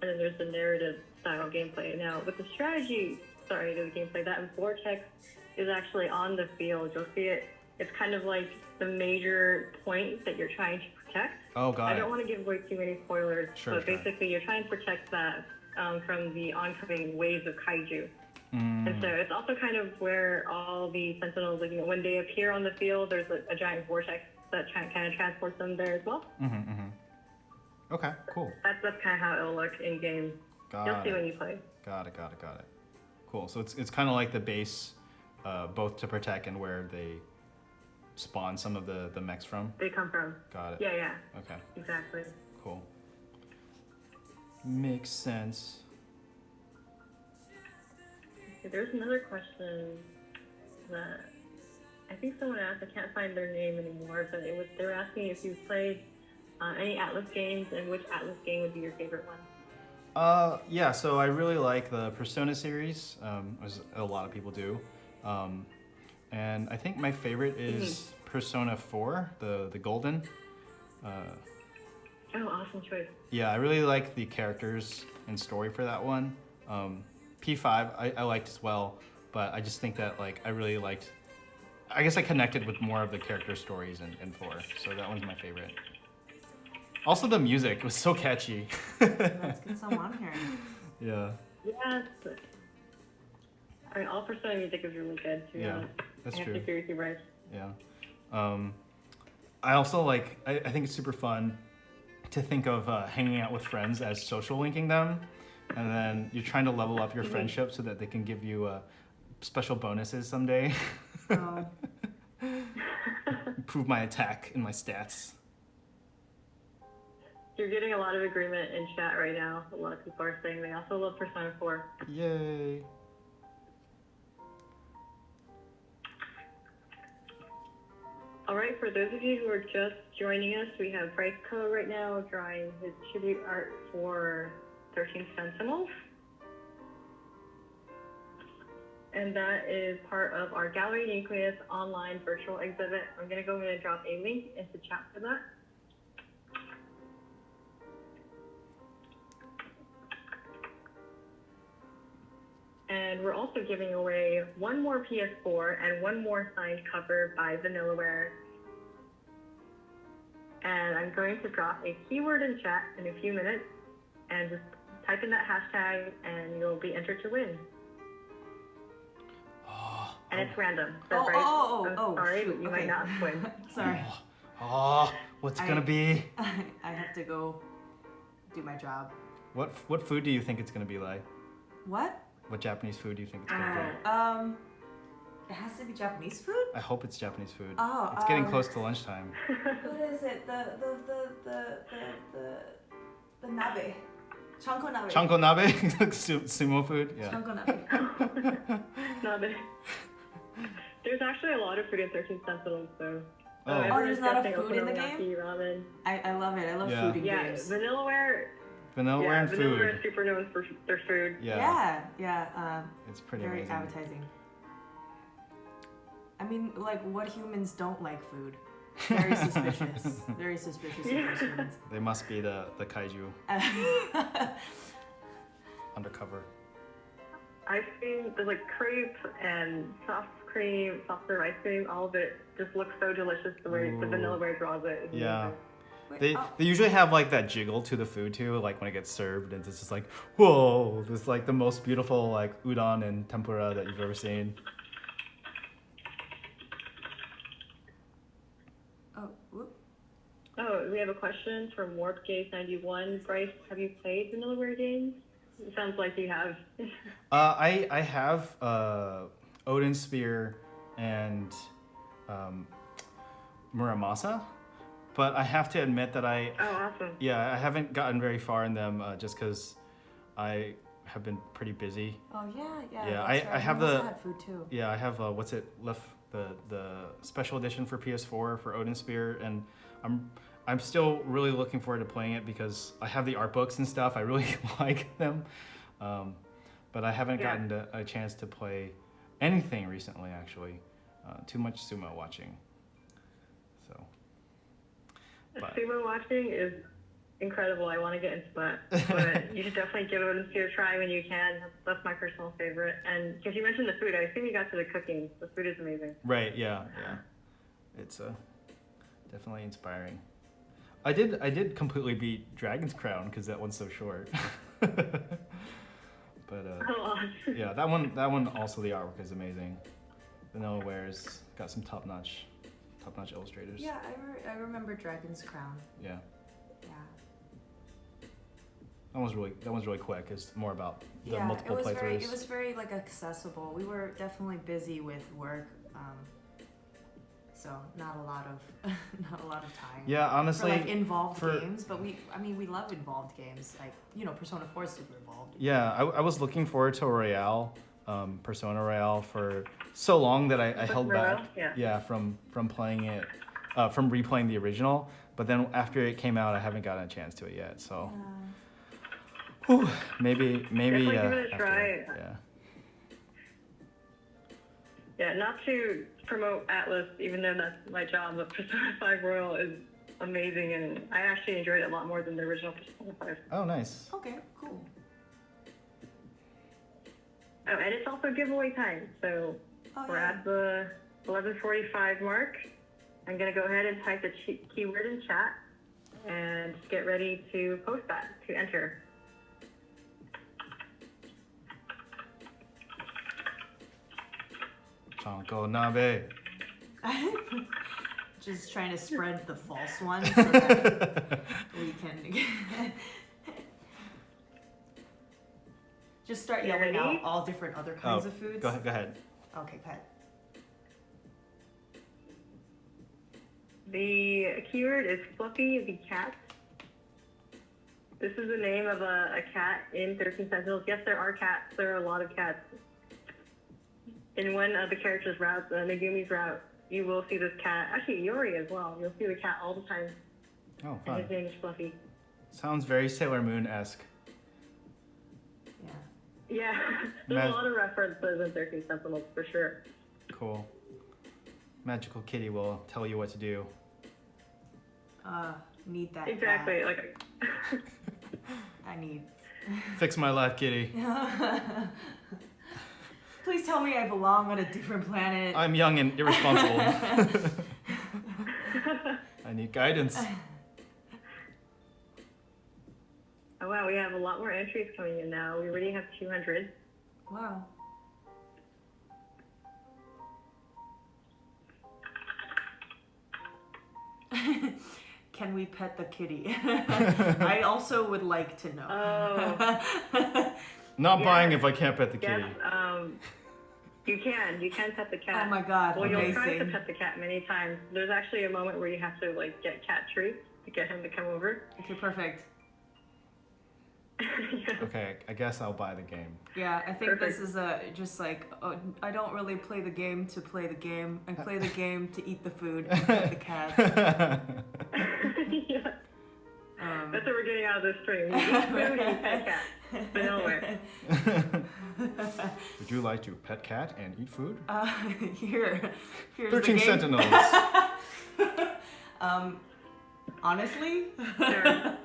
and then there's the narrative style gameplay. Now, with the strategy side of the gameplay, that Vortex is actually on the field. You'll see it. It's kind of like the major point that you're trying to protect. Oh, got it. I don't want to give away too many spoilers, Sure, but basically you're trying to protect that from the oncoming waves of kaiju. And so it's also kind of where all the Sentinels, like, when they appear on the field, there's a giant vortex that kind of transports them there as well. Okay, cool. That's kind of how it'll look in game. You'll see when you play. Got it. Cool. So it's kind of like the base, both to protect and where they spawn some of the mechs from. They come from. Got it. Yeah. Okay. Exactly. Cool. Makes sense. Okay, there's another question that I think someone asked. I can't find their name anymore, but they were asking if you've played any Atlas games and which Atlas game would be your favorite one. Yeah, so I really like the Persona series, as a lot of people do. And I think my favorite is Persona 4, the Golden. Oh, awesome choice. Yeah, I really like the characters and story for that one. P5 I liked as well, but I just think that like I guess I connected with more of the character stories in 4, so that one's my favorite. Also, the music was so catchy. Let's get some on here. Yeah. Yes. I mean, all Persona music is really good too. Yeah, that's true. I have to agree with you, Bryce. Yeah. I also I think it's super fun to think of hanging out with friends as social linking them, and then you're trying to level up your friendship so that they can give you special bonuses someday. Oh. Improve my attack and my stats. You're getting a lot of agreement in chat right now. A lot of people are saying they also love Persona 4. Yay. All right, for those of you who are just joining us, we have Bryce Co right now drawing his tribute art for 13 Sentinels. And that is part of our Gallery Nucleus online virtual exhibit. I'm going to go ahead and drop a link into chat for that. And we're also giving away one more PS4 and one more signed cover by Vanillaware. And I'm going to drop a keyword in chat in a few minutes, and just type in that hashtag and you'll be entered to win. And it's random. So Bryce, I'm sorry, shoot. but you Okay. might not win. Sorry. What's it gonna be? I have to go do my job. What food do you think it's gonna be like? What? What Japanese food do you think it's gonna be? It has to be Japanese food? I hope it's Japanese food. Oh, It's getting close to lunchtime. What is it? The nabe. Chanko nabe. Chanko nabe? Sumo food? Yeah. Chanko nabe. No, there's actually a lot of food in 13 Sentinels, though. Oh. There's not a Everyone's food in the guessing game? Ramen. I love it. I love Yeah. food in Yeah, games. Vanillaware. Vanillaware and Vanillaware food. is super known for their food. Yeah. Yeah. It's pretty Very amazing. appetizing. I mean, like, what humans don't like food? Very suspicious. Very suspicious of those humans. They must be the kaiju undercover. Ice cream, there's like crepe and soft cream, soft serve ice cream, all of it just looks so delicious the way the Ooh. Vanillaware draws it. It's Yeah. amazing. They usually have like that jiggle to the food too, like when it gets served, and it's just like, whoa, this is like the most beautiful like udon and tempura that you've ever seen. Oh, whoop. Oh, we have a question from WarpGaze91. Bryce, have you played Vanillaware games? It sounds like you have. I have Odin Spear and Muramasa, but I have to admit that Oh, awesome. I haven't gotten very far in them just because I have been pretty busy. Oh, yeah. Yeah, that's I right. have We also the- had food too. Yeah, I have what's it left the special edition for PS4 for Odin Spear, and I'm still really looking forward to playing it because I have the art books and stuff. I really like them, but I haven't Yeah. gotten a chance to play anything recently. Actually, too much sumo watching. So, but Sumo watching is incredible. I want to get into that, but you should definitely give it a try when you can. That's my personal favorite. And because you mentioned the food, I assume you got to the cooking. The food is amazing. right, yeah. It's definitely inspiring. I did completely beat Dragon's Crown because that one's so short. But Oh, yeah, that one also the artwork is amazing. Vanilla Ware's got some top notch illustrators. Yeah, I remember Dragon's Crown. Yeah. Yeah. That one's really quick. It's more about the Yeah, multiple playthroughs. it was very like accessible. We were definitely busy with work, so not a lot of time. Yeah, honestly, for like involved games, but we love involved games. Like, you know, Persona 4 is super involved. yeah, I was looking forward to Royale, Persona Royale for so long that I held Royale? back. Yeah. From playing it, from replaying the original. But then after it came out, I haven't gotten a chance to it yet. So. Whew, maybe Definitely give it a after, try. yeah. Yeah, not to promote Atlas, even though that's my job, but Persona 5 Royal is amazing, and I actually enjoyed it a lot more than the original Persona 5. Oh, nice. Okay, cool. Oh, and it's also giveaway time, so we're at the 11:45 mark. I'm going to go ahead and type the keyword in chat and get ready to post that, to enter. Chanko Nabe. Just trying to spread the false ones so that we can just start yelling out all different other kinds of foods. Go ahead. Okay, go ahead. The keyword is Fluffy the cat. This is the name of a cat in 13 Sentinels. Yes, there are cats. There are a lot of cats. In one of the characters' routes, Megumi's route, you will see this cat. Actually, Yori as well. You'll see the cat all the time. Oh, And fun. his name is Fluffy. Sounds very Sailor Moon-esque. Yeah. Yeah, there's a lot of references in 13 Sentinels for sure. Cool. Magical Kitty will tell you what to do. Need that. Exactly. cat. Like. I need. Fix my life, Kitty. Please tell me I belong on a different planet. I'm young and irresponsible. I need guidance. Oh wow, we have a lot more entries coming in now. We already have 200. Wow. Can we pet the kitty? I also would like to know. Oh. Not buying if I can't pet the kitty. Yes, you can pet the cat. Oh my god, Well, amazing. you'll try to pet the cat many times. There's actually a moment where you have to like get cat treats to get him to come over. Okay, perfect. Okay, I guess I'll buy the game. Yeah, I think Perfect. this is just like, I don't really play the game to play the game. I play the game to eat the food and pet the cats. Yeah. That's what we're getting out of this stream. You eat food and you pet cat. Vanilla. Would you like to pet cat and eat food? Here's 13 the game. Sentinels. Honestly? Sure.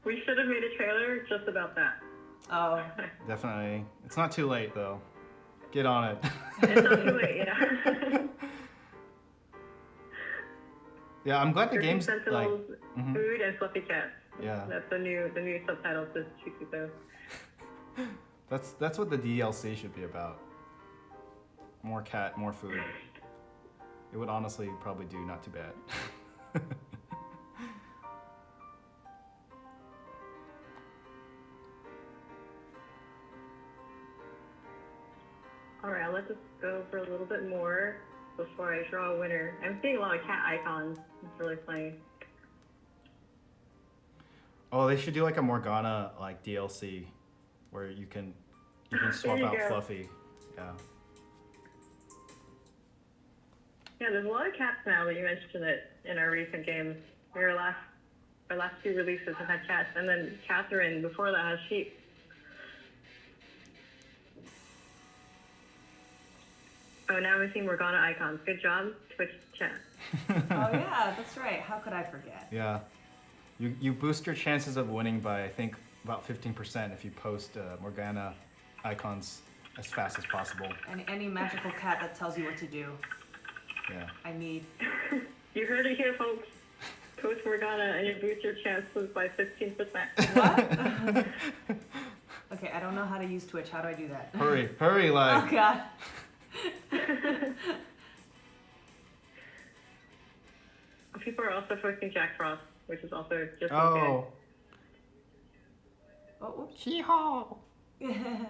We should have made a trailer just about that. Oh. Definitely. It's not too late though. Get on it. It's not too late, yeah. Yeah, I'm glad the game's like. Sentinels, Mhm. food and fluffy cats. Yeah. That's the new subtitle to Chikuto. That's what the DLC should be about. More cat, more food. It would honestly probably do not too bad. Alright, let's just go for a little bit more before I draw a winner. I'm seeing a lot of cat icons. It's really funny. Oh, they should do like a Morgana like DLC where you can swap you out go. Fluffy. Yeah. Yeah, there's a lot of cats now that you mentioned it in our recent games. Our last two releases have had cats, and then Catherine before that has sheep. Oh, now I'm seeing Morgana icons. Good job, Twitch chat. Oh yeah, that's right. How could I forget? Yeah. You boost your chances of winning by, I think, about 15% if you post Morgana icons as fast as possible. And any magical cat that tells you what to do. Yeah. I need. You heard it here, folks. Post Morgana and you boost your chances by 15%. What? Okay, I don't know how to use Twitch. How do I do that? Hurry, like. Oh god. People are also posting Jack Frost, which is also just as Oh. Oh, Hee-haw. oh,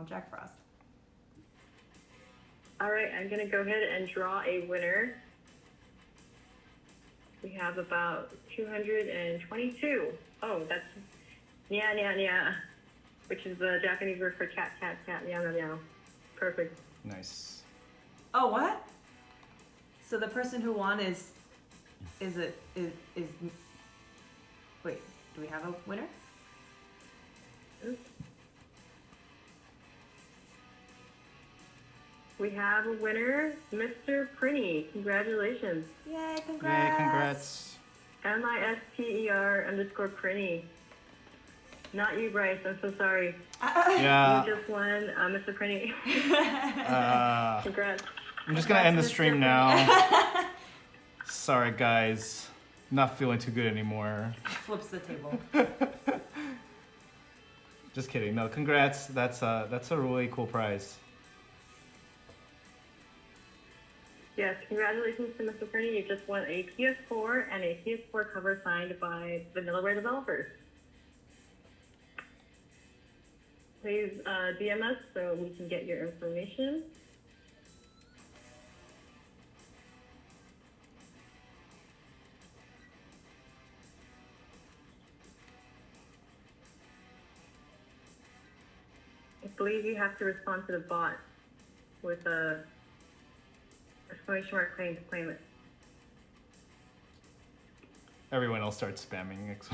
Jack Frost. All right, I'm gonna go ahead and draw a winner. We have about 222. Oh, that's nya nya nya, which is the Japanese word for cat, meow meow meow. Perfect. Nice. Oh, what? So the person who won is wait, do we have a winner? We have a winner, Mr. Prinny. Congratulations. Yay, congrats. Yay, congrats. MISTER_Prinny. Not you, Bryce. I'm so sorry. Yeah. You just won, Mr. Prinny. Congrats. I'm just gonna end the stream now. Sorry, guys. Not feeling too good anymore. Flips the table. Just kidding. No, congrats. That's a really cool prize. Yes, congratulations to Mr. Prinny. You just won a PS4 and a PS4 cover signed by Vanillaware developers. Please DM us so we can get your information. I believe you have to respond to the bot with a exclamation mark claim to claim it. Everyone else starts spamming. Like,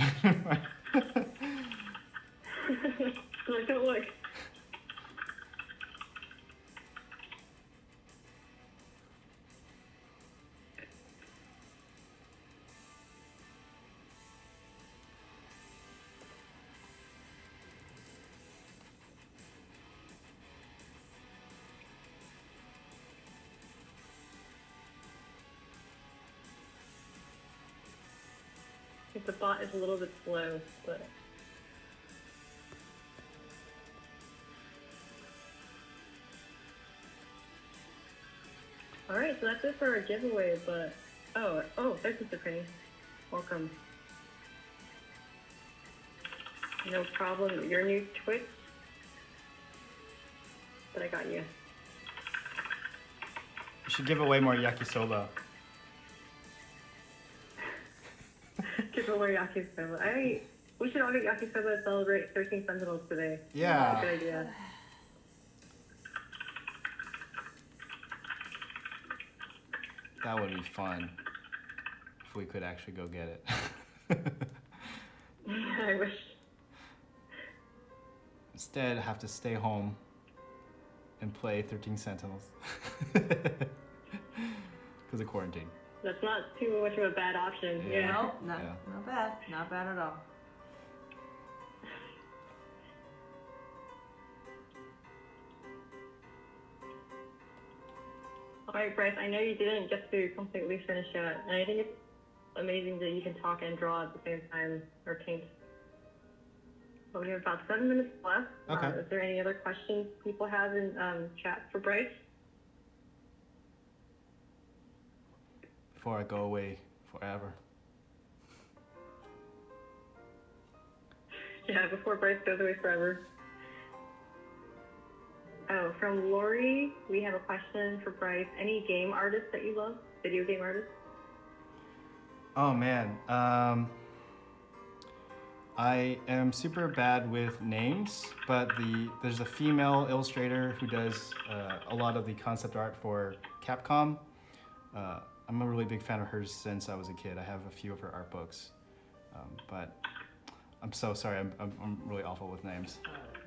don't look. The bot is a little bit slow, but all right. So that's it for our giveaway. But oh, there's Mr. Prinny. Welcome. No problem. You're new to Twitch, but I got you. You should give away more yakisoba. Give away yakisoba. We should all get yakisoba to celebrate 13 Sentinels today. Yeah. That's a good idea. That would be fun. If we could actually go get it. I wish. Instead, have to stay home and play 13 Sentinels. Because of quarantine. That's not too much of a bad option. Yeah. Yeah. Nope, not bad. Not bad at all. All right, Bryce, I know you didn't get to completely finish it, and I think it's amazing that you can talk and draw at the same time, or paint. But we have about 7 minutes left. Okay. Is there any other questions people have in chat for Bryce? Before I go away forever. Yeah, before Bryce goes away forever. Oh, from Lori, we have a question for Bryce. Any game artists that you love? Video game artists? Oh man, I am super bad with names, but there's a female illustrator who does a lot of the concept art for Capcom. I'm a really big fan of hers since I was a kid. I have a few of her art books, but I'm so sorry. I'm really awful with names.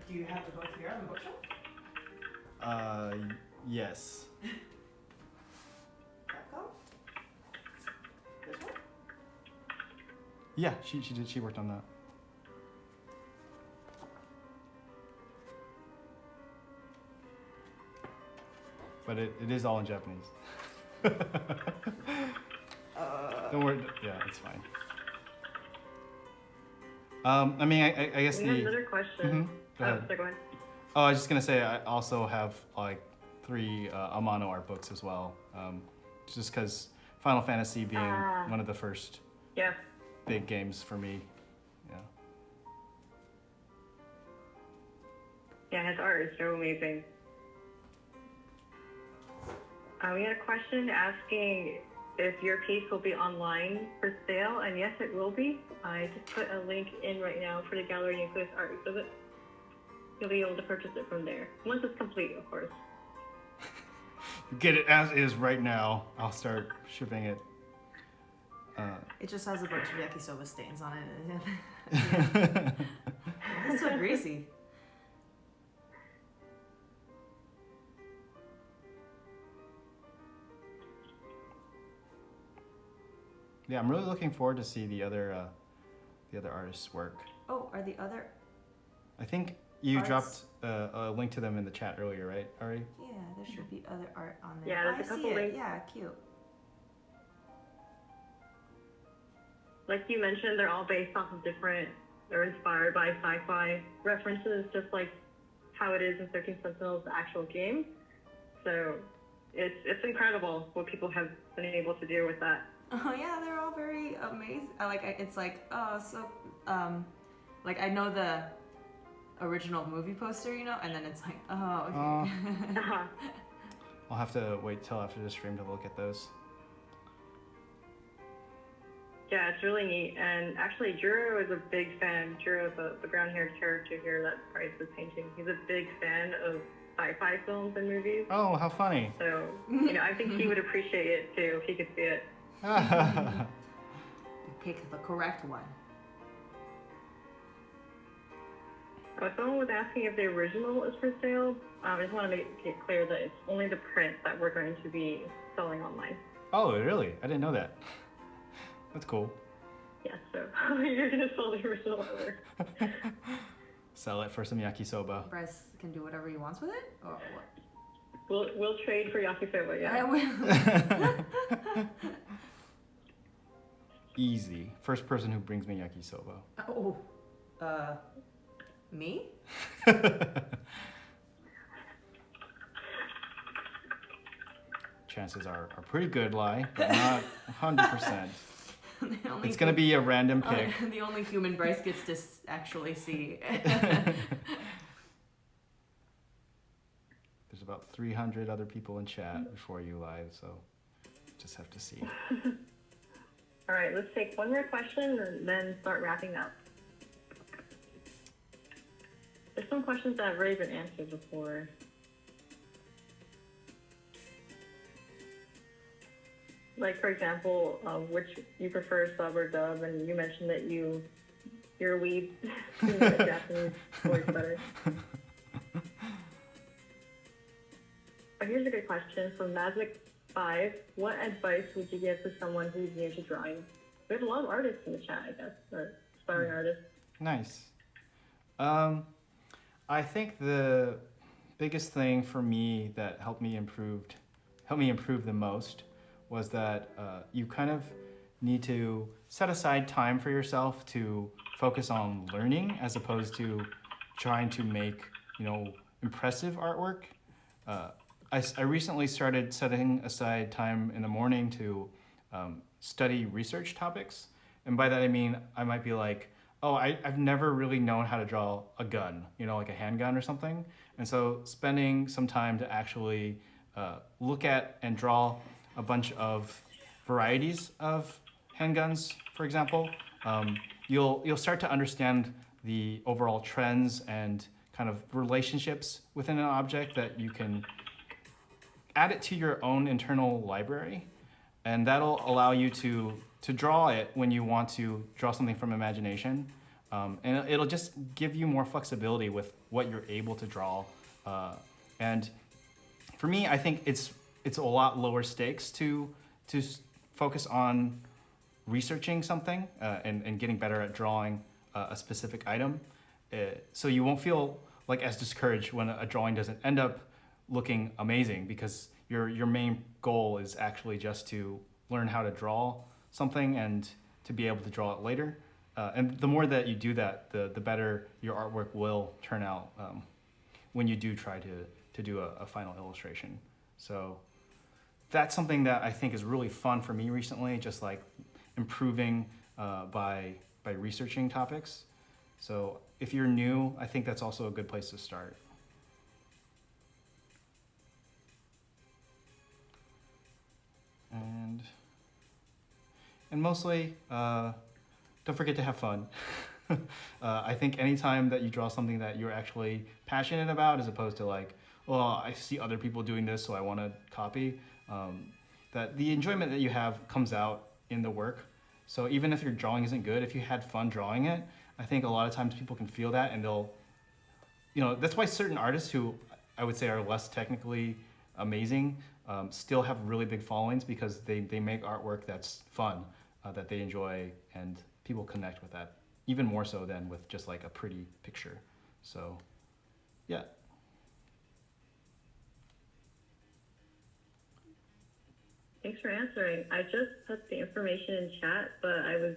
Do you have the book here on the bookshelf? Yes. Capcom? This one? Yeah, she did. She worked on that. But it is all in Japanese. Don't worry. Yeah, it's fine. I mean, I guess We have another question. Go ahead. So go ahead. Oh, I was just gonna say I also have like 3 Amano art books as well. Just because Final Fantasy being one of the first Yeah. big games for me. Yeah. Yeah, his art is so amazing. We had a question asking if your piece will be online for sale, and yes, it will be. I just put a link in right now for the Gallery Nucleus art exhibit. You'll be able to purchase it from there, once it's complete, of course. Get it as is right now. I'll start shipping it. It just has a bunch of yakisoba stains on it. Yeah. It's so greasy. Yeah, I'm really looking forward to see the other artists' work. Oh, are the other? I think you Arts? dropped a link to them in the chat earlier, right, Ari? Yeah, there should be other art on there. Yeah, there's I a couple see it. links. Yeah, cute. Like you mentioned, they're all based off of different, they're inspired by sci-fi references, just like how it is in 13 Sentinels, the actual game. So it's incredible what people have been able to do with that. Oh yeah, they're all very amazing. It's like, oh, so like I know the original movie poster, you know, and then it's like, oh, okay. Uh-huh. I'll have to wait till after the stream to look at those. Yeah, it's really neat. And actually, Juro is a big fan. Juro, the brown-haired character here that Bryce is painting, he's a big fan of sci-fi films and movies. Oh, how funny! So, you know, I think he would appreciate it too if he could see it. You pick the correct one. Someone was asking if the original is for sale. I just want to make it clear that it's only the print that we're going to be selling online. Oh, really? I didn't know that. That's cool. Yeah, so you're going to sell the original artwork. Sell it for some yakisoba. Bryce can do whatever he wants with it, or what? We'll trade for yakisoba, yeah. I will. Easy. First person who brings me yakisoba. Oh, me? Chances are pretty good, Lai, but not 100%. Only It's gonna be a random pick. the only human Bryce gets to actually see. There's about 300 other people in chat before you live, so just have to see. All right, let's take one more question and then start wrapping up. There's some questions that have already been answered before. Like, for example, which you prefer, sub or dub, and you mentioned that you're a weeb, you like Japanese voice better. But here's a good question from Magic5. What advice would you give to someone who's new to drawing? We have a lot of artists in the chat, I guess, or aspiring artists. Nice. I think the biggest thing for me that helped me improve the most was that you kind of need to set aside time for yourself to focus on learning as opposed to trying to make, impressive artwork. I recently started setting aside time in the morning to study research topics. And by that I mean, I might be like, I've never really known how to draw a gun, like a handgun or something. And so spending some time to actually look at and draw a bunch of varieties of handguns, for example, you'll start to understand the overall trends and kind of relationships within an object that you can add it to your own internal library. And that'll allow you to draw it when you want to draw something from imagination. And it'll just give you more flexibility with what you're able to draw. And for me, I think it's a lot lower stakes to focus on researching something and getting better at drawing a specific item. So you won't feel like as discouraged when a drawing doesn't end up looking amazing, because your main goal is actually just to learn how to draw something and to be able to draw it later. And the more that you do that, the better your artwork will turn out when you do try to do a final illustration. So that's something that I think is really fun for me recently, just like improving by researching topics. So if you're new, I think that's also a good place to start. And mostly, don't forget to have fun. I think anytime that you draw something that you're actually passionate about, as opposed to like, oh, I see other people doing this, so I want to copy, that the enjoyment that you have comes out in the work. So even if your drawing isn't good, if you had fun drawing it, I think a lot of times people can feel that, and they'll, that's why certain artists who I would say are less technically amazing still have really big followings, because they make artwork that's fun, that they enjoy, and people connect with that even more so than with just like a pretty picture. So yeah. Thanks for answering. I just put the information in chat, but I was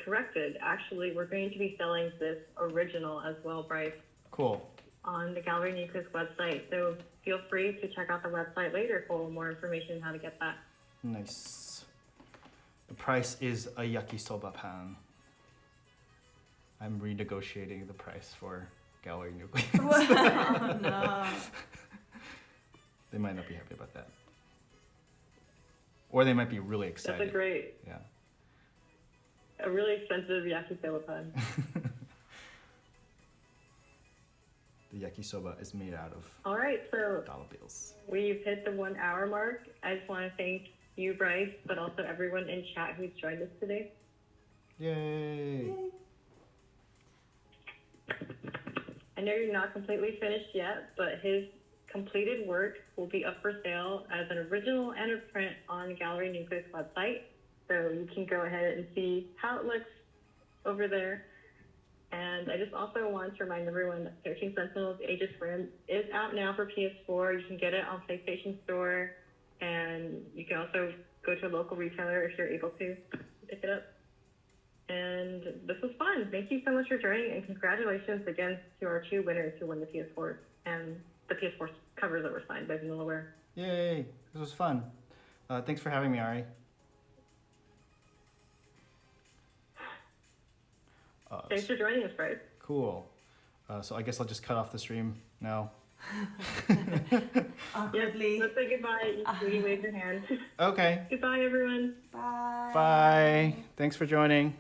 corrected. Actually, we're going to be selling this original as well, Bryce. Cool. On the Gallery Nucleus website. So feel free to check out the website later for more information on how to get that. Nice. The price is a yakisoba pan. I'm renegotiating the price for Gallery Nucleus. Oh, no. They might not be happy about that. Or they might be really excited. That's a great, yeah. A really expensive yakisoba pan. The yakisoba is made out of All right, so dollar bills. we've hit the 1 hour mark. I just want to thank you, Bryce, but also everyone in chat who's joined us today. Yay! I know you're not completely finished yet, but his completed work will be up for sale as an original and a print on Gallery Nucleus website. So you can go ahead and see how it looks over there. And I just also want to remind everyone that 13 Sentinels Aegis Rim is out now for PS4. You can get it on PlayStation Store, and you can also go to a local retailer if you're able to pick it up. And this was fun. Thank you so much for joining, and congratulations again to our 2 winners who won the PS4 and the PS4 covers that were signed by Vanillaware. Yay! This was fun. Thanks for having me, Ari. Thanks for joining us, Bryce. Cool. So I guess I'll just cut off the stream now. Awkwardly. Yes, let's say goodbye. You wave your hand. Okay. Goodbye, everyone. Bye. Bye. Thanks for joining.